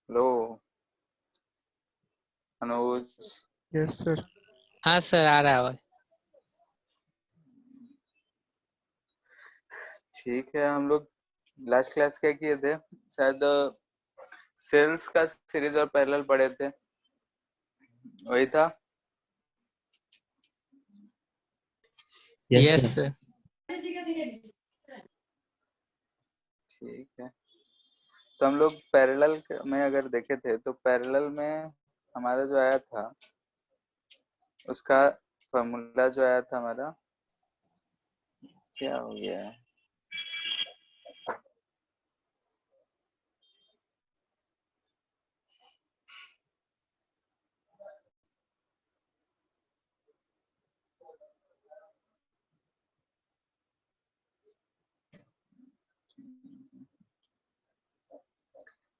Hello Anuj. Yes sir. हाँ sir, आ रहा है आवाज। ठीक है, हम लोग लास्ट क्लास क्या किए थे? शायद सेल्स का सीरीज और पैरेलल पढ़े थे, वही था। Yes sir. ठीक है, तो हम लोग पैरेलल में अगर देखे थे तो पैरेलल में हमारा जो आया था उसका फॉर्मूला जो आया था हमारा, क्या हो गया है?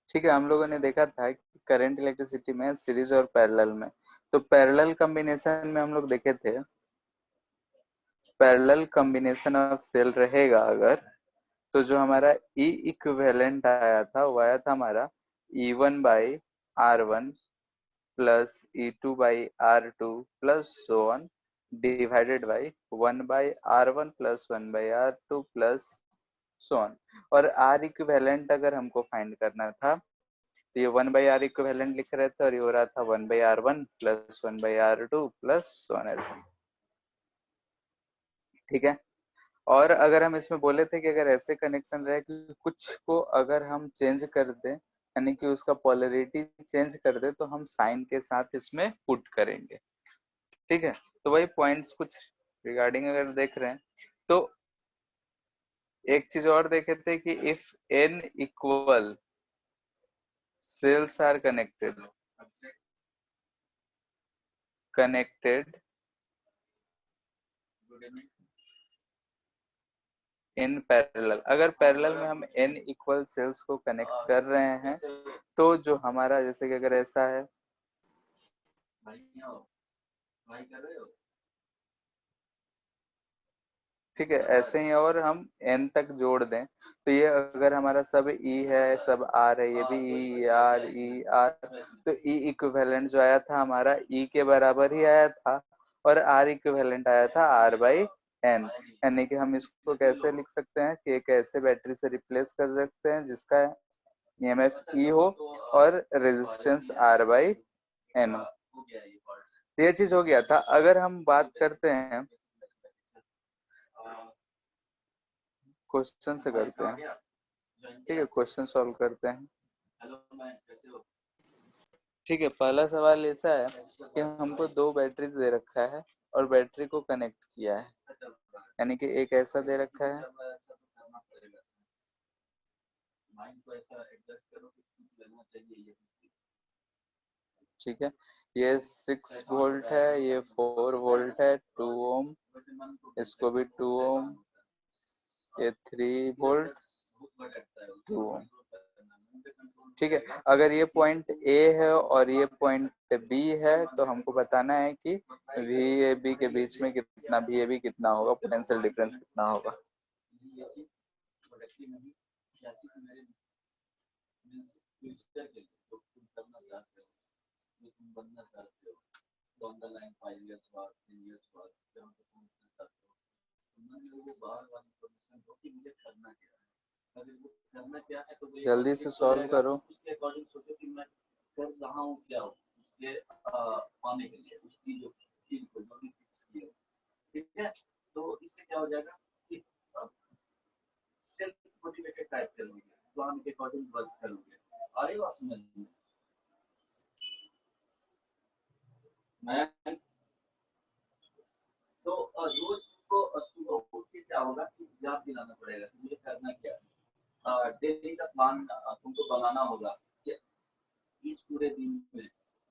ठीक है, हम लोगों ने देखा था कि करंट इलेक्ट्रिसिटी में सीरीज और पैरेलल में, तो पैरेलल कॉम्बिनेशन में हम लोग देखे थे, पैरेलल कॉम्बिनेशन ऑफ सेल रहेगा अगर, तो जो हमारा ई इक्विवेलेंट आया था वो आया था हमारा E1 by R1 plus E2 by R2 plus so on divided by 1 by R1 plus 1 by R2 plus so on. और R इक्विवेलेंट अगर हमको फाइंड करना था तो ये 1 बाई R इक्विवेलेंट लिख रहे थे और ये हो रहा था 1 by R1 plus 1 by R2 plus so on ऐसे। ठीक है, और अगर हम इसमें बोले थे कि अगर ऐसे कनेक्शन रहे कि कुछ को अगर हम चेंज कर दें, यानी कि उसका पोलरिटी चेंज कर दे, तो हम साइन के साथ इसमें पुट करेंगे। ठीक है, तो वही पॉइंट्स कुछ रिगार्डिंग अगर देख रहे हैं तो एक चीज और देखे थे कि if n equal cells are connected in parallel, अगर पैरेलल में हम n इक्वल सेल्स को कनेक्ट कर रहे हैं तो जो हमारा जैसे कि अगर ऐसा है, ठीक है, ऐसे ही और हम n तक जोड़ दें तो ये अगर हमारा सब E है, सब R है, ये भी E R E R, तो E इक्विवेलेंट जो आया था हमारा E के बराबर ही आया था और R इक्विवेलेंट आया था R बाई N। यानी कि हम इसको कैसे लिख सकते हैं कि एक ऐसे बैटरी से रिप्लेस कर सकते हैं जिसका EMF E हो और रेजिस्टेंस R बाई N हो। ये चीज हो गया था। अगर हम बात करते हैं, क्वेश्चन से करते हैं, ठीक है, क्वेश्चन सॉल्व करते हैं। ठीक है, पहला सवाल ऐसा है कि हमको दो बैटरी दे रखा है और बैटरी को कनेक्ट किया है, यानी कि एक ऐसा दे रखा है, ठीक है, ये 6 वोल्ट है, ये 4 वोल्ट है, 2 ओम, इसको भी 2 ओम, ये 3 वोल्ट, 2 ओम। ठीक है, अगर ये पॉइंट A है और ये पॉइंट B है तो हमको बताना है कि VAB के बीच में कितना, VAB कितना होगा, पोटेंशियल डिफरेंस कितना होगा। जल्दी से सॉल्व करो। ठीक है, तो इससे क्या हो जाएगा कि सेल्फ मोटिवेटेड टाइप करोगे, प्लान के अकॉर्डिंग वर्क करोगे। आ रही बात समझ में? मैं तो रोज को सुबह उठ के क्या होगा कि याद दिलाना पड़ेगा कि मुझे करना क्या है। डेली का प्लान तुमको बनाना होगा कि इस पूरे दिन में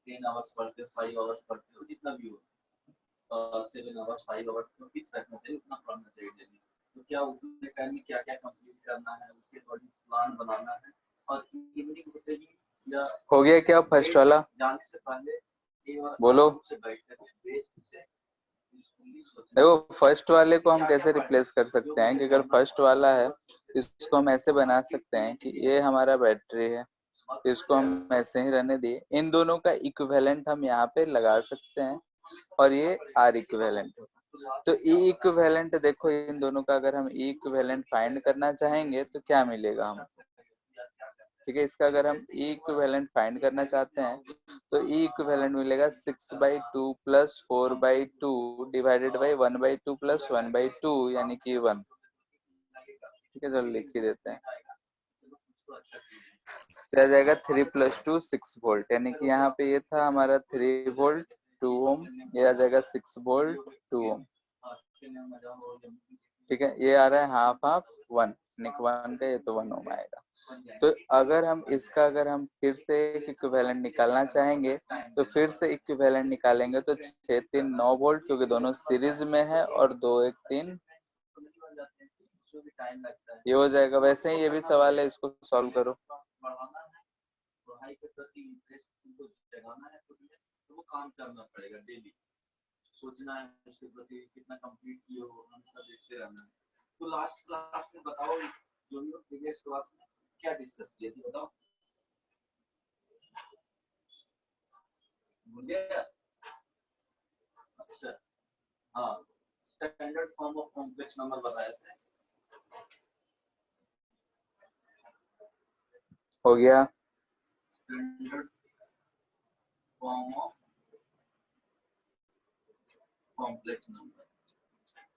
10 आवर्स पढ़ते, 5 आवर्स पढ़ते हो, जितना भी हो, 7 आवर्स, 5 आवर्स तो फिक्स रखना चाहिए, उतना पढ़ना चाहिए डेली। तो क्या उतने टाइम में क्या क्या कंप्लीट करना है, उसके अकॉर्डिंग प्लान बनाना है। और इवनिंग होते ही या हो गया क्या फर्स्ट वाला? जाने से पहले बोलो। देखो, फर्स्ट वाले को हम कैसे रिप्लेस कर सकते हैं कि अगर फर्स्ट वाला है इसको हम ऐसे बना सकते हैं कि ये हमारा बैटरी है तो इसको हम ऐसे ही रहने दिए। इन दोनों का इक्विवेलेंट हम यहाँ पे लगा सकते हैं और ये आर इक्विवेलेंट होगा। तो ई इक्विवेलेंट देखो, इन दोनों का अगर हम ई इक्विवेलेंट फाइंड करना चाहेंगे तो क्या मिलेगा हमको? ठीक है, इसका अगर हम ई इक्विवेलेंट फाइंड करना चाहते हैं तो ई इक्विवेलेंट मिलेगा 6/2 प्लस 4/2 डिवाइडेड बाई 1/2 प्लस 1/2 यानी कि 1। ठीक है, चलो लिख ही देते हैं। तो आ जाएगा 3 + 2 6 वोल्ट, यानी कि यहाँ पे ये था हमारा 3 वोल्ट 2 ओम, ये आ जाएगा 6 वोल्ट 2 ओम। ठीक है, ये आ रहा है हाफ हाफ 1, यानी कि 1 का ये तो 1 ओम आएगा। तो अगर हम इसका अगर हम फिर से इक्विवेलेंट निकालना चाहेंगे तो फिर से इक्विवेलेंट निकालेंगे तो 6 3 9 वोल्ट, क्योंकि दोनों सीरीज में है, और 2 1 3 ये हो जाएगा। वैसे ही ये भी सवाल है, इसको सॉल्व करो। सोचना है उसके प्रति कितना कंप्लीट किए हो, हमेशा देखते रहना है। तो लास्ट क्लास में बताओ, जो भी प्रीवियस क्लास में क्या डिस्कस किए थे बताओ। अच्छा, हाँ, standard form of complex number बताए थे। हो गया standard form of complex number.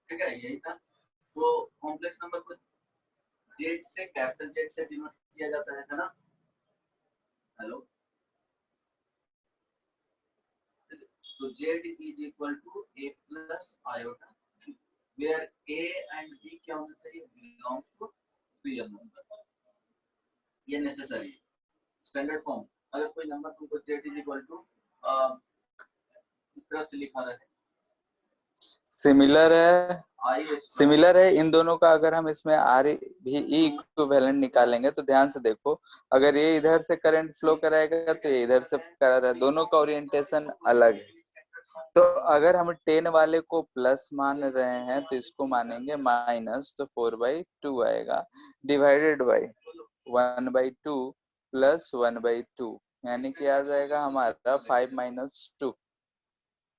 ठीक है, यही था। तो कॉम्प्लेक्स नंबर को जेड से, कैपिटल जेड से डिनोट किया जाता है ना। हेलो, तो Z is equal to A plus iota, where a and b क्या होना चाहिए, belongs to रियल नंबर। ये नेसेसरी स्टैंडर्ड फॉर्म। अगर कोई नंबर तुमको z इज इक्वल टू इस तरह से लिखा रहे, सिमिलर है इन दोनों का, अगर हम इसमें आर भी ई इक्विवेलेंट निकालेंगे तो ध्यान से देखो, अगर ये इधर से करंट फ्लो कराएगा तो ये इधर से कर रहा है, दोनों का ओरिएंटेशन अलग है। तो अगर हम 10 वाले को प्लस मान रहे हैं तो इसको मानेंगे माइनस, तो 4/2 आएगा, डिवाइडेड बाई 1/2 प्लस 1/2, यानी कि आ जाएगा हमारा 5 - 2,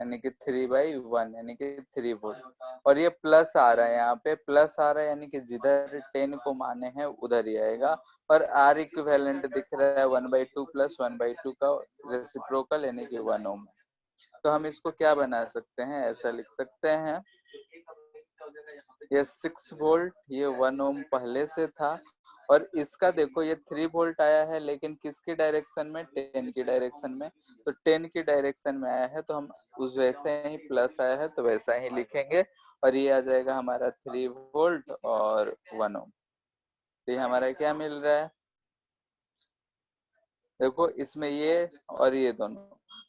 यानी कि 3/1, यानी कि 3 वोल्ट। और ये प्लस आ रहा है, यहाँ पे प्लस आ रहा है, यानी कि जिधर 10 को माने हैं उधर ही आएगा। और आर इक्विवेलेंट दिख रहा है 1/2 प्लस 1/2 का रेसिप्रोकल, यानी कि 1 ओम। तो हम इसको क्या बना सकते हैं, ऐसा लिख सकते हैं, ये 6 वोल्ट, ये 1 ओम पहले से था, और इसका देखो ये 3 वोल्ट आया है, लेकिन किसकी डायरेक्शन में, 10 की डायरेक्शन में। तो 10 की डायरेक्शन में आया है तो हम उस वैसे ही प्लस आया है तो वैसा ही लिखेंगे, और ये आ जाएगा हमारा 3 वोल्ट और 1 ओम। तो ये हमारा क्या मिल रहा है, देखो इसमें ये और ये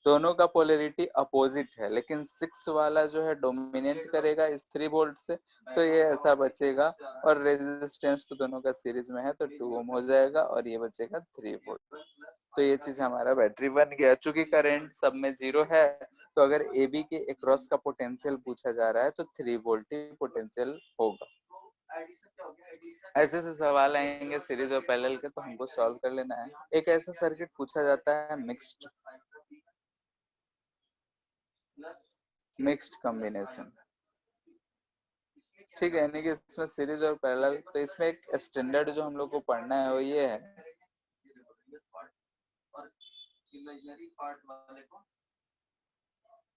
दोनों का पोलैरिटी अपोजिट है, लेकिन 6 वाला जो है डोमिनेट करेगा इस 3 वोल्ट से, तो ये ऐसा बचेगा। और रेजिस्टेंस तो दोनों का सीरीज में है तो 2 ओम हो जाएगा, और ये बचेगा 3 वोल्ट। तो ये चीज हमारा बैटरी बन गया। चूंकि करंट सब में 0 है, तो अगर ए बी के अक्रॉस का पोटेंशियल पूछा जा रहा है तो 3 वोल्ट ही पोटेंशियल होगा। ऐसे से सवाल आएंगे सीरीज और पैरेलल के, तो हमको सॉल्व कर लेना है। एक ऐसा सर्किट पूछा जाता है मिक्स्ड कॉम्बिनेशन, ठीक है, यानी कि इसमें सीरीज और पैरेलल। तो इसमें एक स्टैंडर्ड जो हम लोग को पढ़ना है वो ये है, इमेजिनरी पार्ट वाले को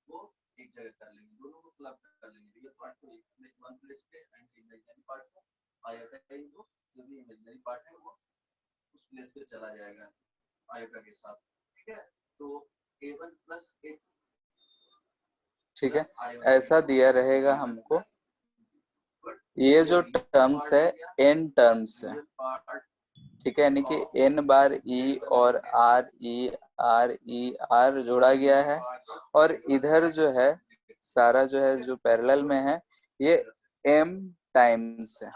वो एक जगह कर लेंगे, दोनों को क्लब कर लेंगे, रियल पार्ट को एक वन प्लेस पे एंड इमेजिनरी पार्ट को आयोटा का ही, जो भी इमेजिनरी पार्ट है वो उस प्लेस पे चला जाएगा आयोटा के साथ। ठीक है, तो a1 + a2, ठीक है, ऐसा दिया रहेगा हमको। ये जो टर्म्स है n टर्म्स है, ठीक है, यानी कि n बार e और r r जोड़ा गया है, और इधर जो है सारा जो है जो पैरेलल में है ये m टाइम्स है,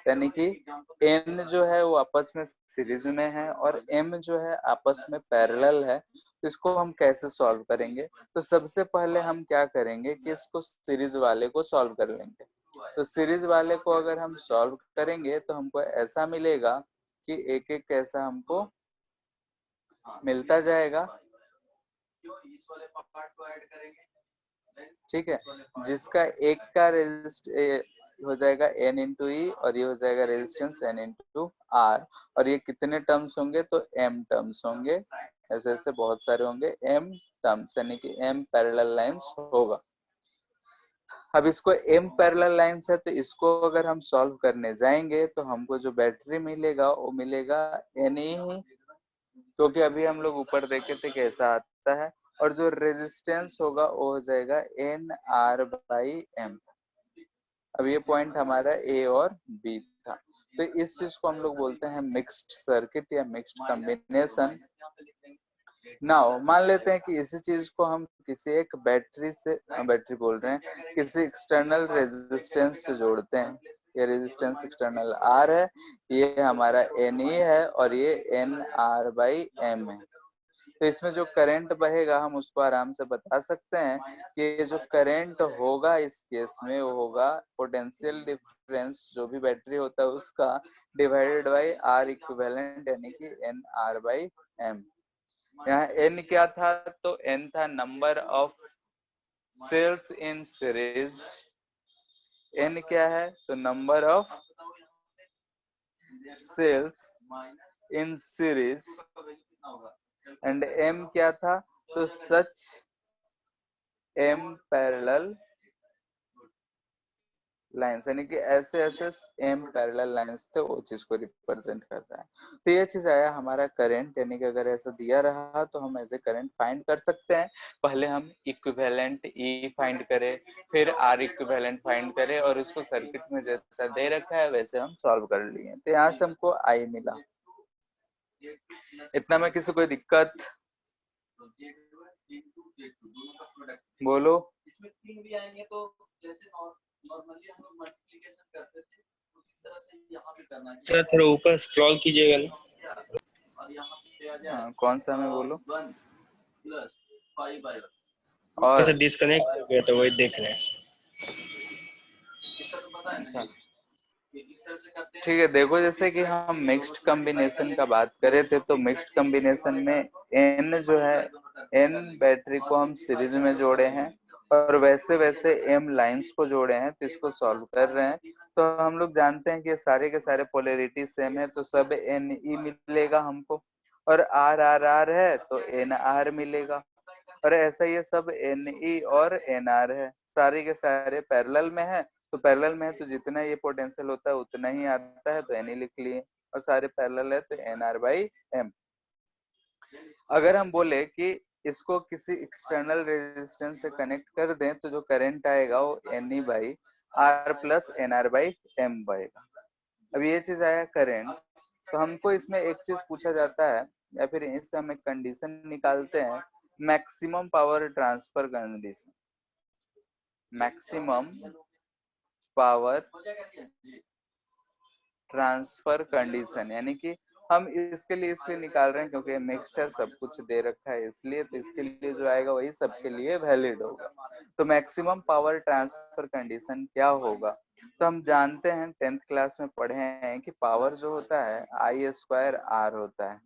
यानी कि n जो है वो आपस में सीरीज में है और m जो है आपस में पैरेलल है। तो इसको हम कैसे सॉल्व करेंगे, तो सबसे पहले हम क्या करेंगे कि इसको सीरीज वाले को सॉल्व कर लेंगे। तो सीरीज वाले को अगर हम सॉल्व करेंगे तो हमको ऐसा मिलेगा कि एक एक कैसा हमको मिलता जाएगा, ठीक है, जिसका एक का हो जाएगा n इंटू ई और ये हो जाएगा रेजिस्टेंस n इंटू आर, और ये कितने टर्म्स होंगे तो m टर्म्स होंगे, ऐसे ऐसे बहुत सारे होंगे m टर्म्स, यानी कि m पैरेलल लाइंस होगा। अब इसको m पैरेलल लाइंस है तो इसको अगर हम सॉल्व करने जाएंगे तो हमको जो बैटरी मिलेगा वो मिलेगा n ही, क्योंकि अभी हम लोग ऊपर देखे थे कैसा आता है, और जो रेजिस्टेंस होगा वो हो जाएगा एन आर बाई एम। अब ये पॉइंट हमारा ए और बी था, तो इस चीज को हम लोग बोलते हैं मिक्स्ड सर्किट या मिक्स्ड कॉम्बिनेशन। नाउ मान लेते हैं कि इसी चीज को हम किसी एक बैटरी से, बैटरी बोल रहे हैं, किसी एक्सटर्नल रेजिस्टेंस से जोड़ते हैं। ये रेजिस्टेंस एक्सटर्नल आर है, ये हमारा एन ई है और ये एन आर बाई एम है। तो इसमें जो करंट बहेगा हम उसको आराम से बता सकते हैं कि ये जो करंट होगा इस केस में वो होगा पोटेंशियल डिफरेंस जो भी बैटरी होता है उसका डिवाइडेड बाई आर इक्विवेलेंट, यानी कि एन आर बाई एम। यहाँ एन क्या था तो एन था number of cells in series, n क्या है तो number of cells in series, and m क्या था तो सच m पैरेलल लाइंस, यानी कि ऐसे ऐसे m पैरेलल लाइंस थे, वो चीज को रिप्रेजेंट करता है। तो ये चीज आया हमारा करंट, यानी कि अगर ऐसा दिया रहा तो हम ऐसे करंट फाइंड कर सकते हैं। पहले हम इक्विवेलेंट E फाइंड करें, फिर R इक्विवेलेंट फाइंड करें, और इसको सर्किट में जैसा दे रखा है वैसे हम सॉल्व कर लिए। तो यहाँ से हमको I मिला। इतना में किसी कोई दिक्कत बोलो। इसमें 3 भी आएंगे तो जैसे नॉर्मली हम लोग मल्टीप्लिकेशन करते थे उसी तरह से यहाँ भी करना है। सर थोड़ा ऊपर स्क्रॉल कीजिएगा ना। और यहाँ पे आ जाए कौन सा में बोलो 1 प्लस 5/1 और और डिस्कनेक्ट हो गया तो वही देख रहे हैं। अच्छा ठीक है, देखो जैसे कि हम मिक्स्ड कॉम्बिनेशन का बात करे थे तो मिक्स्ड कॉम्बिनेशन में n जो है n बैटरी को हम सीरीज में जोड़े हैं और वैसे वैसे m लाइंस को जोड़े हैं, तो इसको सॉल्व कर रहे हैं। तो हम लोग जानते हैं कि सारे के सारे पोलैरिटी सेम है, तो सब Ne मिलेगा हमको, और R है तो NR मिलेगा, और ऐसा ये सब Ne और NR है, सारे के सारे पैरेलल में है। तो पैरेलल में है तो जितना ये पोटेंशियल होता है उतना ही आता है, तो Ne लिख लिए, और सारे पैरेलल है तो NR बाई M। अगर हम बोले कि इसको किसी एक्सटर्नल रेजिस्टेंस से कनेक्ट कर दें तो जो करंट आएगा वो Ne by R plus NR by M बनेगा। अब ये चीज आया करंट, तो हमको इसमें एक चीज पूछा जाता है या फिर इससे हम एक कंडीशन निकालते हैं, maximum power transfer condition. Maximum power transfer condition, यानी कि हम इसके लिए इसलिए निकाल रहे हैं क्योंकि मिक्स्ड है, सब कुछ दे रखा है इसलिए, तो इसके लिए जो आएगा वही सबके लिए वैलिड होगा। तो मैक्सिमम पावर ट्रांसफर कंडीशन क्या होगा, तो हम जानते हैं 10th क्लास में पढ़े हैं कि पावर जो होता है I² R होता है।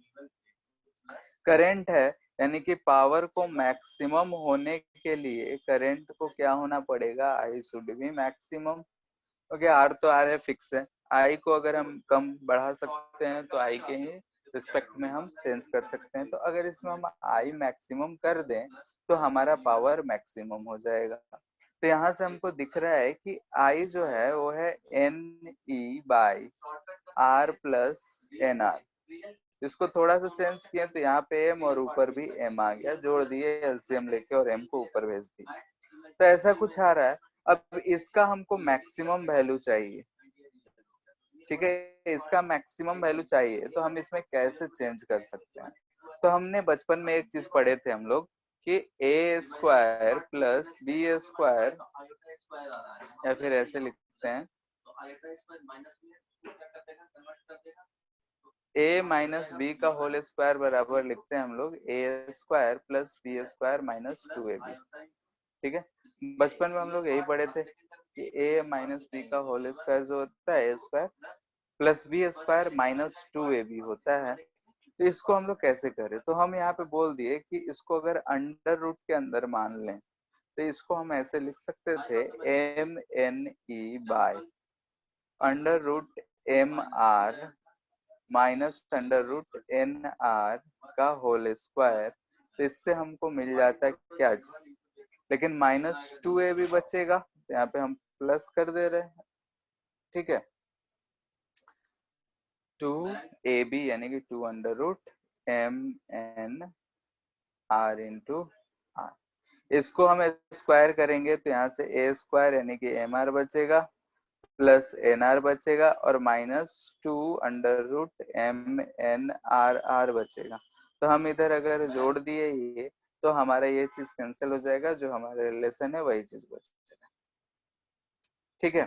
करंट है यानी कि पावर को मैक्सिमम होने के लिए करंट को क्या होना पड़ेगा, I should be maximum. Okay, R तो R है, फिक्स है। I को अगर हम कम बढ़ा सकते हैं तो I के ही रिस्पेक्ट में हम चेंज कर सकते हैं। तो अगर इसमें हम I मैक्सिमम कर दें तो हमारा पावर मैक्सिमम हो जाएगा। तो यहाँ से हमको दिख रहा है कि I जो है वो है Ne by R plus NR। इसको थोड़ा सा चेंज किए तो यहाँ पे M और ऊपर भी M आ गया, जोड़ दिए एलसीएम लेके और M को ऊपर भेज दिए, तो ऐसा कुछ आ रहा है। अब इसका हमको मैक्सिमम वैल्यू चाहिए, ठीक है, इसका मैक्सिमम वैल्यू चाहिए, तो हम इसमें कैसे चेंज कर सकते हैं। तो हमने बचपन में एक चीज पढ़े थे हम लोग कि A² प्लस B² या फिर ऐसे लिखते हैं A माइनस बी का होल स्क्वायर बराबर लिखते हैं हम लोग A² plus B² minus 2AB। ठीक है, बचपन में हम लोग यही पढ़े थे कि A माइनस बी का होल स्क्वायर जो होता है A² plus B² minus 2AB होता है। तो इसको हम लोग कैसे करें, तो हम यहाँ पे बोल दिए कि इसको अगर अंडर रूट के अंदर मान लें तो इसको हम ऐसे लिख सकते थे MNE by under root MR minus under root NR का होल स्क्वायर। तो इससे हमको मिल जाता है क्या चीज, लेकिन -2a भी बचेगा, तो यहाँ पे हम प्लस कर दे रहे हैं, ठीक है। 2ab यानी कि 2 under root MNR into R। इसको हम स्क्वायर करेंगे तो यहाँ से a स्क्वायर यानी कि MR बचेगा प्लस NR बचेगा और -2 अंडर रूट MNRR बचेगा। तो हम इधर अगर जोड़ दिए ये तो हमारा ये चीज कैंसिल हो जाएगा, जो हमारा रिलेशन है वही चीज बचेगा, ठीक है।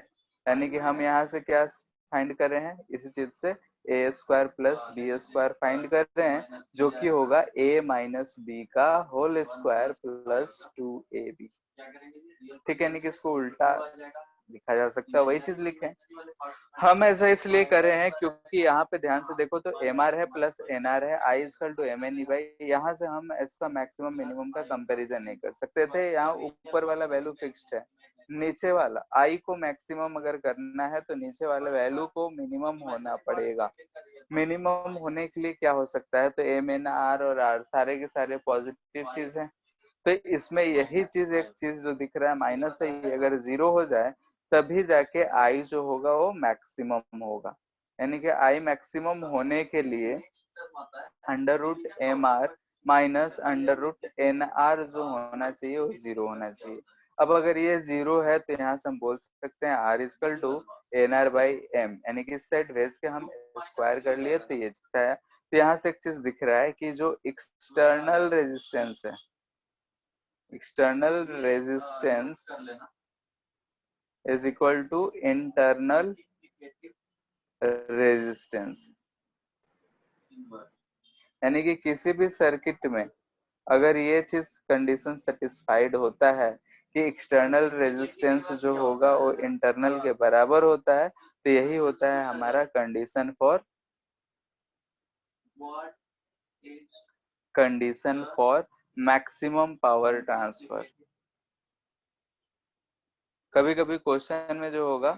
यानी कि हम यहाँ से क्या फाइंड कर रहे हैं, इसी चीज से a square plus b square find कर रहे हैं, जो कि होगा a माइनस b का होल स्क्वायर प्लस 2ab, ठीक है। यानी कि इसको उल्टा लिखा जा सकता है, वही चीज लिखे। हम ऐसा इसलिए कर रहे हैं क्योंकि यहाँ पे ध्यान से देखो तो MR है प्लस NR है, I equal to MNE by, यहाँ से हम इसका मैक्सिमम मिनिमम का कंपैरिजन नहीं कर सकते थे। यहाँ ऊपर वाला वैल्यू फिक्स्ड है, नीचे वाला I को मैक्सिमम अगर करना है तो नीचे वाले वैल्यू को मिनिमम होना पड़ेगा। मिनिमम होने के लिए क्या हो सकता है, तो MNR और R सारे के सारे पॉजिटिव चीज है, तो इसमें यही चीज एक चीज जो दिख रहा है माइनस है, ये अगर 0 हो जाए तभी जाके I जो होगा वो मैक्सिमम होगा। यानी कि I मैक्सिमम होने के लिए under root MR minus under root NR जो होना चाहिए वो 0 होना चाहिए। अब अगर ये 0 है तो यहाँ से हम बोल सकते हैं R equal to NR by M, यानी कि सेट भेज के हम स्क्वायर कर लिए तो ये चीज है। तो यहाँ से एक चीज दिख रहा है कि जो एक्सटर्नल रेजिस्टेंस है, external resistance is equal to internal resistance। यानी कि किसी भी सर्किट में अगर ये चीज कंडीशन सेटिस्फाइड होता है कि एक्सटर्नल रेजिस्टेंस जो होगा वो इंटरनल के बराबर होता है, तो यही होता है हमारा condition for maximum power transfer. कभी कभी क्वेश्चन में जो होगा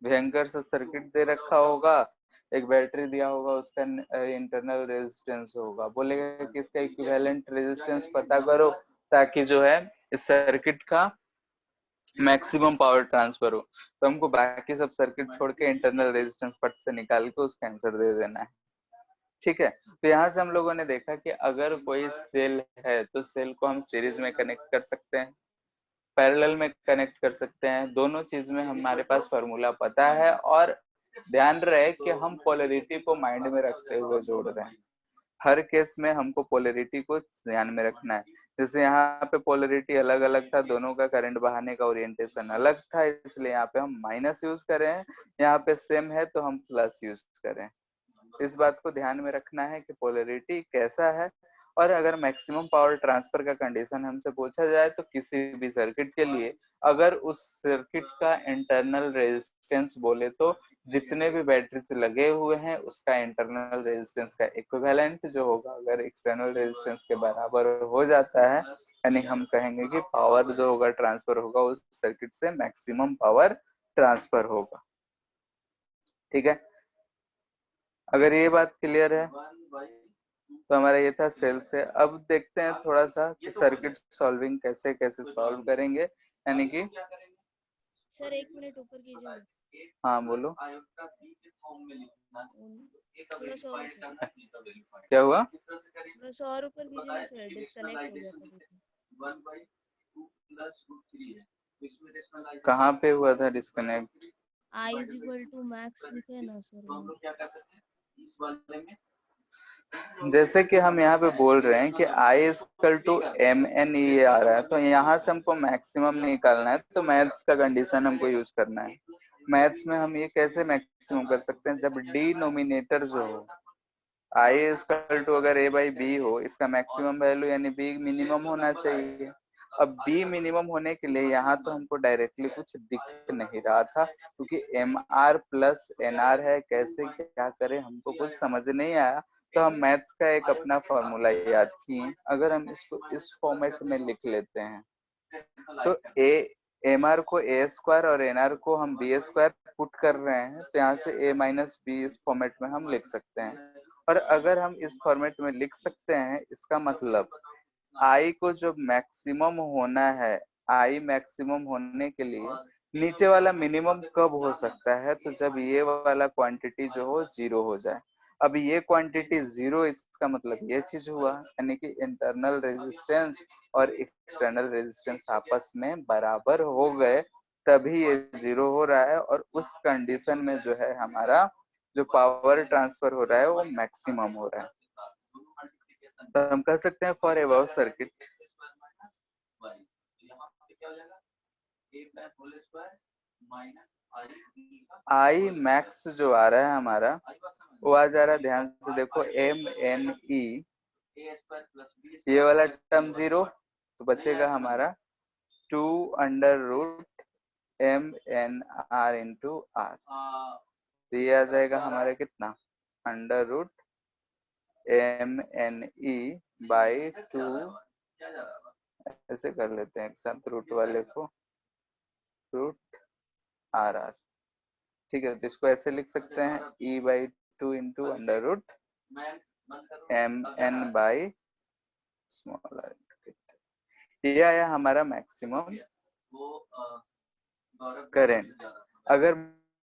भयंकर सा सर्किट दे रखा होगा, एक बैटरी दिया होगा, उसका इंटरनल रेजिस्टेंस होगा, बोलेगा कि इसका इक्विवेलेंट रेजिस्टेंस पता करो ताकि जो है इस सर्किट का मैक्सिमम पावर ट्रांसफर हो। तो हमको बाकी सब सर्किट छोड़ के इंटरनल रेजिस्टेंस फट से निकाल के उसका आंसर दे देना है, ठीक है। तो यहाँ से हम लोगों ने देखा कि अगर कोई सेल है तो सेल को हम सीरीज में कनेक्ट कर सकते हैं, पैरेलल में कनेक्ट कर सकते हैं, दोनों चीज में हमारे पास फॉर्मूला पता है। और ध्यान रहे कि हम पोलैरिटी को माइंड में रखते हुए जोड़ रहे हैं, हर केस में हमको पोलैरिटी को ध्यान में रखना है। जैसे यहाँ पे पोलैरिटी अलग अलग था, दोनों का करंट बहाने का ओरिएंटेशन अलग था, इसलिए यहाँ पे हम माइनस यूज करें, यहाँ पे सेम है तो हम प्लस यूज करें। इस बात को ध्यान में रखना है कि पोलैरिटी कैसा है। और अगर मैक्सिमम पावर ट्रांसफर का कंडीशन हमसे पूछा जाए तो किसी भी सर्किट के लिए अगर उस सर्किट का इंटरनल रेजिस्टेंस बोले तो जितने भी बैटरीज लगे हुए हैं उसका इंटरनल रेजिस्टेंस का इक्विवेलेंट जो होगा अगर एक्सटर्नल रेजिस्टेंस के बराबर हो जाता है, यानी हम कहेंगे कि पावर जो होगा ट्रांसफर होगा उस सर्किट से मैक्सिमम पावर ट्रांसफर होगा, ठीक है। अगर ये बात क्लियर है तो हमारा ये था सेल से। अब देखते हैं थोड़ा सा कि सर्किट सॉल्विंग कैसे कैसे सॉल्व करेंगे, यानी कि सर 1 मिनट ऊपर कीजिए। हाँ बोलो थोड़ा सा और सर, क्या हुआ, थोड़ा सा और ऊपर कीजिए ना सर, डिस्कनेक्ट हो गया था बीच में। कहाँ पे हुआ था disconnect, I is equal to max लिखे ना सर। जैसे कि हम यहाँ पे बोल रहे हैं कि I इक्वल टू MNE आ रहा है, तो यहाँ से हमको मैक्सिमम निकालना है, तो मैथ्स का कंडीशन हमको यूज करना है। मैथ्स में हम ये कैसे मैक्सिमम कर सकते हैं, जब डिनोमिनेटर जो हो I इक्वल टू अगर A बाई B हो, इसका मैक्सिमम वैल्यू यानी B मिनिमम होना चाहिए। अब B मिनिमम होने के लिए यहाँ तो हमको डायरेक्टली कुछ दिख नहीं रहा था क्योंकि MR प्लस NR है, कैसे क्या करें हमको कुछ समझ नहीं आया, तो हम मैथ्स का एक अपना फॉर्मूला याद किए। अगर हम इसको इस फॉर्मेट में लिख लेते हैं तो एम आर को ए स्क्वायर और एन आर को हम बी स्क्वायर पुट कर रहे हैं, तो यहाँ से ए माइनस बी इस फॉर्मेट में हम लिख सकते हैं। और अगर हम इस फॉर्मेट में लिख सकते हैं, इसका मतलब आई को जो मैक्सिमम होना है, आई मैक्सिमम होने के लिए नीचे वाला मिनिमम कब हो सकता है, तो जब ये वाला क्वांटिटी जो हो जीरो हो जाए। अब ये क्वांटिटी जीरो, इसका मतलब ये चीज हुआ, यानी कि इंटरनल रेजिस्टेंस और एक्सटर्नल रेजिस्टेंस आपस में बराबर हो गए, तभी ये जीरो हो रहा है। और उस कंडीशन में जो है हमारा जो पावर ट्रांसफर हो रहा है वो मैक्सिमम हो रहा है। तो हम कह सकते हैं for above circuit I max जो आ रहा है हमारा, वो आ जा रहा है, ध्यान से देखो, एम एन ई, ये वाला टर्म जीरो, तो बचेगा हमारा 2 under root M n r into r. तो ये आ जाएगा हमारे कितना, under root M n e by 2, ऐसे कर लेते हैं एक साथ रूट वाले को, रूट आर आर। ठीक है, तो इसको ऐसे लिख सकते हैं E by 2 into under root M N by small R. ये आया हमारा मैक्सिमम करंट। अगर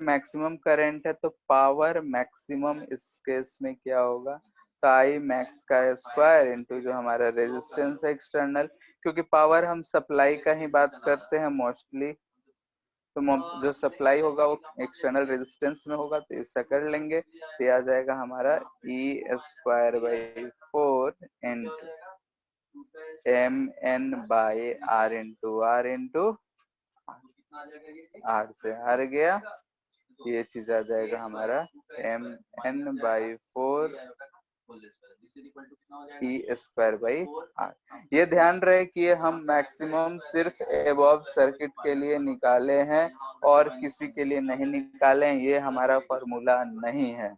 मैक्सिमम करंट है तो पावर मैक्सिमम इस केस में क्या होगा, तो आई मैक्स का स्क्वायर इंटू जो हमारा रेजिस्टेंस है एक्सटर्नल, क्योंकि पावर हम सप्लाई का ही बात करते हैं मोस्टली, तो जो सप्लाई होगा वो एक्सटर्नल रेजिस्टेंस में होगा, तो इससे कर लेंगे, तो ये आ जाएगा हमारा E square by 4 into M N by R into R से आर गया, ये चीज आ जाएगा हमारा M N by 4 E square by R. ये ध्यान रहे कि ये हम मैक्सिमम सिर्फ एबव सर्किट के लिए निकाले हैं और किसी के लिए नहीं निकाले हैं, ये हमारा फॉर्मूला नहीं है।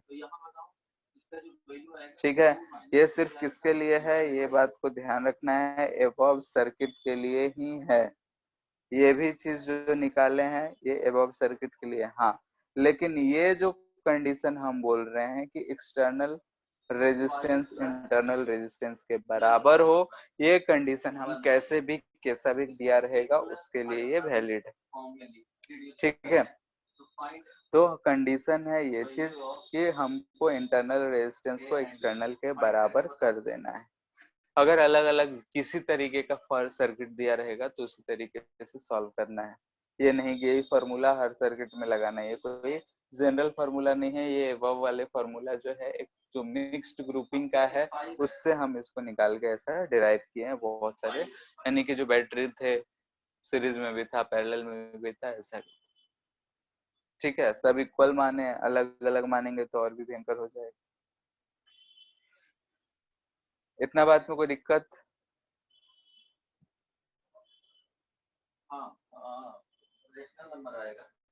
ठीक है, ये सिर्फ किसके लिए है, ये बात को ध्यान रखना है, एबव सर्किट के लिए ही है। ये भी चीज जो निकाले हैं ये एबव सर्किट के लिए, हाँ, लेकिन ये जो कंडीशन हम बोल रहे हैं कि एक्सटर्नल रेजिस्टेंस इंटरनल रेजिस्टेंस के बराबर हो, ये कंडीशन हम कैसे भी कैसा भी दिया रहेगा उसके लिए ये वैलिड है। ठीक है, तो कंडीशन है ये चीज कि हमको इंटरनल रेजिस्टेंस को एक्सटर्नल के बराबर कर देना है। अगर अलग अलग किसी तरीके का सर्किट दिया रहेगा तो उसी तरीके से सॉल्व करना है, ये नहीं कि यही फॉर्मूला हर सर्किट में लगाना है, ये कोई जनरल फार्मूला नहीं है। ये एबव वाले फार्मूला जो है एक जो मिक्स्ड ग्रुपिंग का है उससे हम इसको निकाल के ऐसा डिराइव किए हैं बहुत सारे, यानी कि जो बैटरी थे सीरीज में भी था, पैरेलल में भी था, ऐसा। ठीक है, सब इक्वल माने, अलग अलग मानेंगे तो और भी भयंकर हो जाएगा। इतना बात में कोई दिक्कत?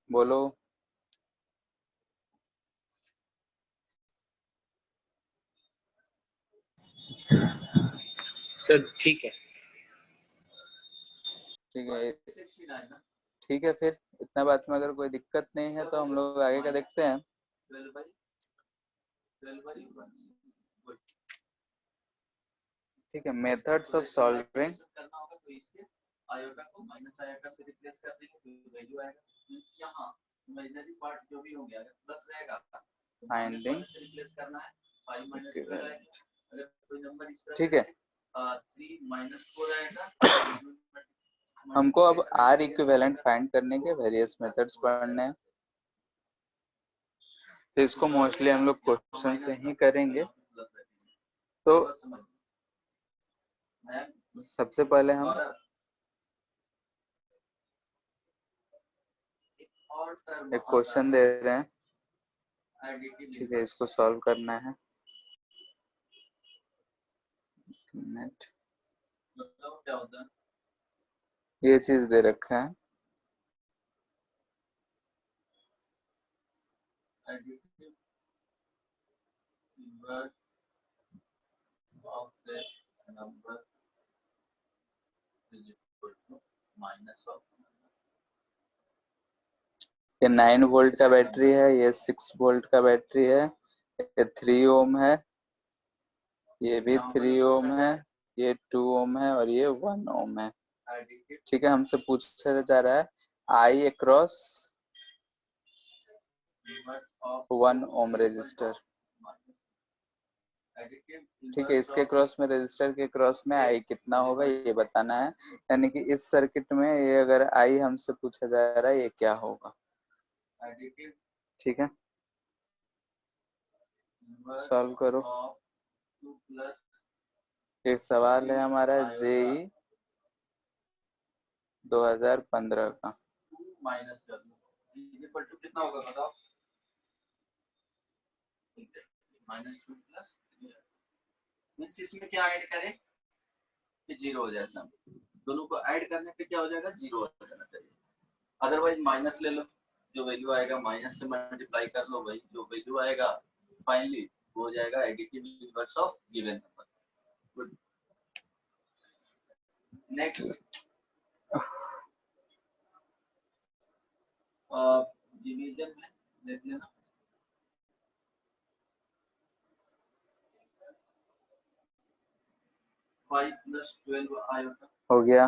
बोलो। सर ठीक है। ठीक है, ठीक है, फिर इतना बात में अगर कोई दिक्कत नहीं है तो हम लोग आगे का देखते हैं। ठीक है, methods of solving. Finding equivalent. ठीक है, हमको अब आर इक्विवेलेंट फाइंड करने के वेरियस मेथड्स पढ़ने हैं, तो इसको मोस्टली हम लोग क्वेश्चन से ही करेंगे। तो सबसे पहले हम एक क्वेश्चन दे रहे हैं, ठीक है, इसको सॉल्व करना है। ये चीज दे रखा है, ये 9 वोल्ट का बैटरी है, ये 6 वोल्ट का बैटरी है, ये 3 ओम है, ये भी 3 ओम है, ये 2 ओम है और ये 1 ओम है। ठीक है, हमसे पूछा जा रहा है आई अक्रॉस 1 ओम रेजिस्टर। ठीक है, इसके क्रॉस में, रेजिस्टर के क्रॉस में आई कितना होगा ये बताना है, यानी कि इस सर्किट में ये अगर आई हमसे पूछा जा रहा है ये क्या होगा। ठीक है, सॉल्व करो। एक सवाल है हमारा जेई 2015 का। कितना होगा बताओ? मींस इसमें क्या ऐड करें कि जीरो हो जाए सम, दोनों को ऐड करने पे क्या हो जाएगा, जीरो हो जाना चाहिए। अदरवाइज माइनस ले लो, जो वैल्यू आएगा माइनस से मल्टीप्लाई कर लो, वही जो वैल्यू आएगा फाइनली वो हो जाएगा additive inverse of given number. Good, next division में देख लेना। फाइव प्लस 12 आयोटा हो गया।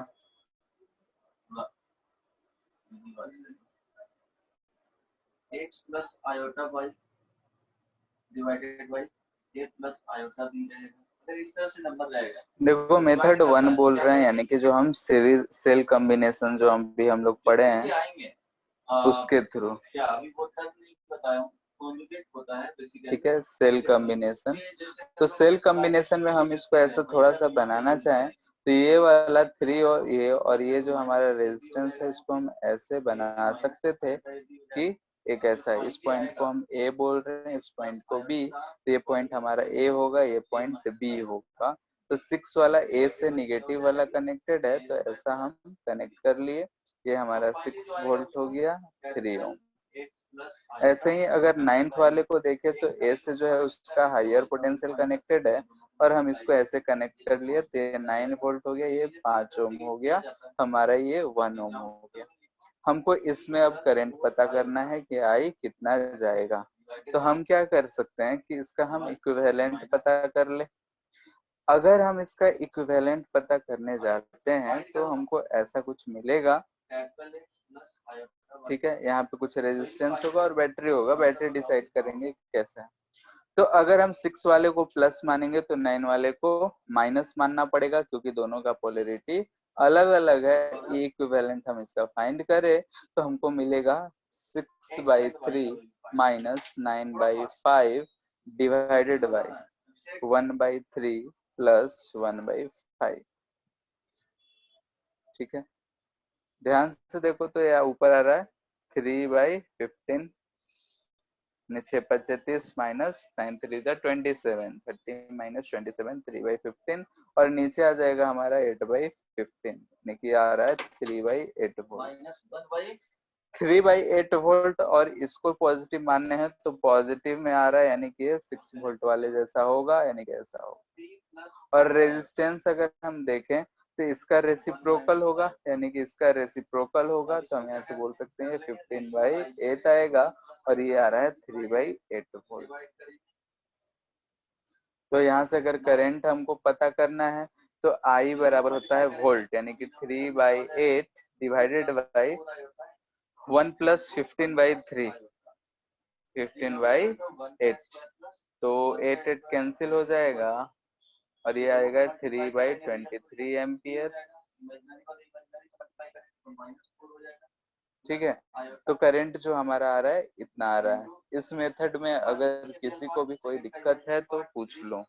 X plus iota y divided by a plus iota b रहेगा। अगर इस तरह से नंबर रहेगा, देखो मेथड 1 बोल रहे हैं, यानी कि जो हम सीरीज सेल कॉम्बिनेशन जो हम लोग पढ़े हैं उसके थ्रू। क्या अभी होता नहीं बताया हूं, कॉन्जुगेट होता है बेसिकली। ठीक है, सेल कॉम्बिनेशन। तो सेल कॉम्बिनेशन में हम इसको ऐसा थोड़ा सा बनाना चाहें तो ये वाला 3 और ये जो हमारा रेजिस्टेंस है इसको हम ऐसे बना सकते थे कि एक ऐसा, इस पॉइंट को हम ए बोल रहे हैं, इस पॉइंट को बी, तो ये पॉइंट हमारा ए होगा, ये पॉइंट बी होगा। तो 6 वाला ए से निगेटिव वाला कनेक्टेड है, तो ऐसा हम कनेक्ट कर लिए, ये हमारा 6 वोल्ट हो गया 3 ओम। ऐसे ही अगर 9th वाले को देखें तो ए से जो है उसका हायर पोटेंशियल कनेक्टेड है और हम इसको ऐसे कनेक्ट कर लिए, तो ये 9 वोल्ट हो गया, ये 5 ओम हो गया, हमारा ये 1 ओम हो गया। हमको इसमें अब करंट पता करना है कि आई कितना जाएगा। तो हम क्या कर सकते हैं कि इसका हम इक्विवेलेंट पता कर ले। अगर हम इसका इक्विवेलेंट पता करने जाते हैं तो हमको ऐसा कुछ मिलेगा। ठीक है, यहाँ पे कुछ रेजिस्टेंस होगा और बैटरी होगा, बैटरी डिसाइड करेंगे कैसा है। तो अगर हम 6 वाले को प्लस मानेंगे तो 9 वाले को माइनस मानना पड़ेगा, क्योंकि दोनों का पोलरिटी अलग अलग है। ये इक्विवेलेंट हम इसका फाइंड करें तो हमको मिलेगा 6/3 माइनस 9/5 डिवाइडेड बाई 1/3 प्लस 1/5। ठीक है, ध्यान से देखो तो यह ऊपर आ रहा है 3/15, 6 5 30 माइनस 9 3 27, 30 माइनस 27 3/15, और नीचे आ जाएगा हमारा 8/15, यानी कि आ रहा है 3/8 वोल्ट। 3/8 वोल्ट, और इसको पॉजिटिव मानने हैं तो पॉजिटिव में आ रहा है, यानी कि 6 वोल्ट वाले जैसा होगा, यानी कि ऐसा होगा। और रेजिस्टेंस अगर हम देखें तो इसका रेसिप्रोकल होगा, यानी कि इसका रेसिप्रोकल होगा, तो हम यहाँ से बोल सकते हैं 15/8 आएगा, और ये आ रहा है 3/8 वोल्ट। तो यहाँ से अगर करंट हमको पता करना है तो I बराबर होता है वोल्ट, यानी कि 3/8 डिवाइडेड बाई 1 प्लस 15/3, 15/8, तो 8 कैंसिल हो जाएगा और ये आएगा 3/23 एम्पियर। ठीक है, तो करंट जो हमारा आ रहा है इतना आ रहा है। इस मेथड में अगर किसी को भी कोई दिक्कत है तो पूछ लो।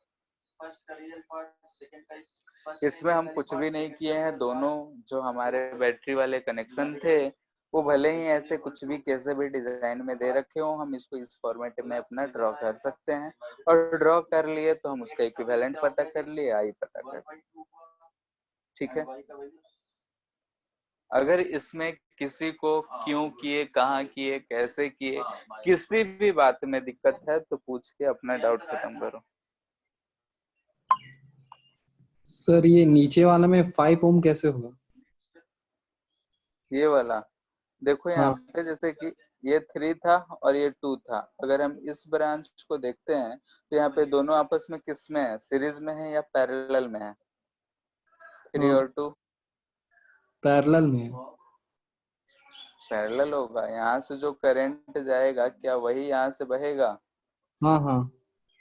इसमें हम कुछ भी नहीं किए हैं, दोनों जो हमारे बैटरी वाले कनेक्शन थे वो भले ही ऐसे कुछ भी कैसे भी डिजाइन में दे रखे हो, हम इसको इस फॉर्मेट में अपना ड्रॉ कर सकते हैं, और ड्रॉ कर लिए तो हम उसका इक्विवेलेंट पता कर लिए, आई पता कर। ठीक है, अगर इसमें किसी को क्यों किए, कहाँ किए, कैसे किए, किसी भी बात में दिक्कत है तो पूछ के अपना डाउट खत्म करो। सर ये नीचे वाला में 5 ओम कैसे होगा? ये वाला देखो यहाँ हाँ पे, जैसे कि ये 3 था और ये 2 था, अगर हम इस ब्रांच को देखते हैं तो यहाँ पे दोनों आपस में किस में है, सीरीज में है या पैरेलल में है? 3 और 2 पैरेलल में है। पैरेलल होगा। यहाँ से जो करंट जाएगा क्या वही यहाँ से बहेगा? हाँ हाँ,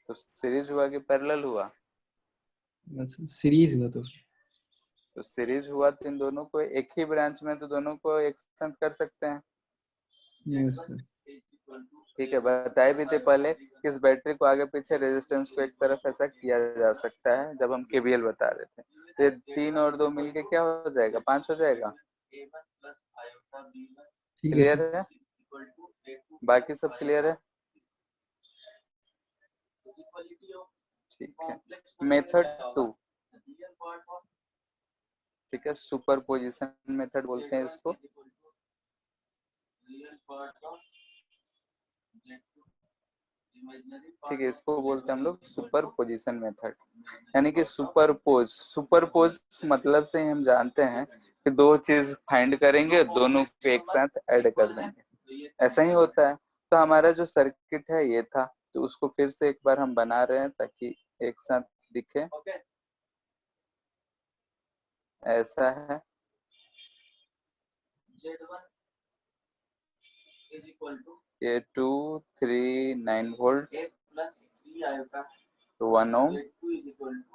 तो सीरीज हुआ कि पैरेलल हुआ? बस सीरीज हुआ तो। तो सीरीज हुआ तो इन दोनों को एक ही ब्रांच में, तो दोनों को एक साथ कर सकते हैं। Yes sir. ठीक है, बताए भी थे पहले कि इस बैटरी को आगे पीछे रेजिस्टेंस को एक तरफ ऐसा किया जा सकता है, जब हम केवीएल बता रहे थे। तो ये 3 और 2 मिलके क्या हो जाएगा, 5 हो जाएगा। ठीक है क्लियर सर। है? बाकी सब क्लियर है? ठीक है, मेथड 2, ठीक है, सुपरपोजिशन मेथड बोलते हैं इसको। ठीक है, इसको बोलते हैं हम लोग सुपरपोजिशन मेथड। यानी कि सुपरपोज मतलब से ही हम जानते हैं कि दो चीज फाइंड करेंगे, दोनों को एक साथ ऐड कर देंगे, ऐसा ही होता है। तो हमारा जो सर्किट है ये था, तो उसको फिर से एक बार हम बना रहे हैं ताकि एक साथ दिखे। ऐसा है, ये 2 3 9 वोल्ट, 1 ओम,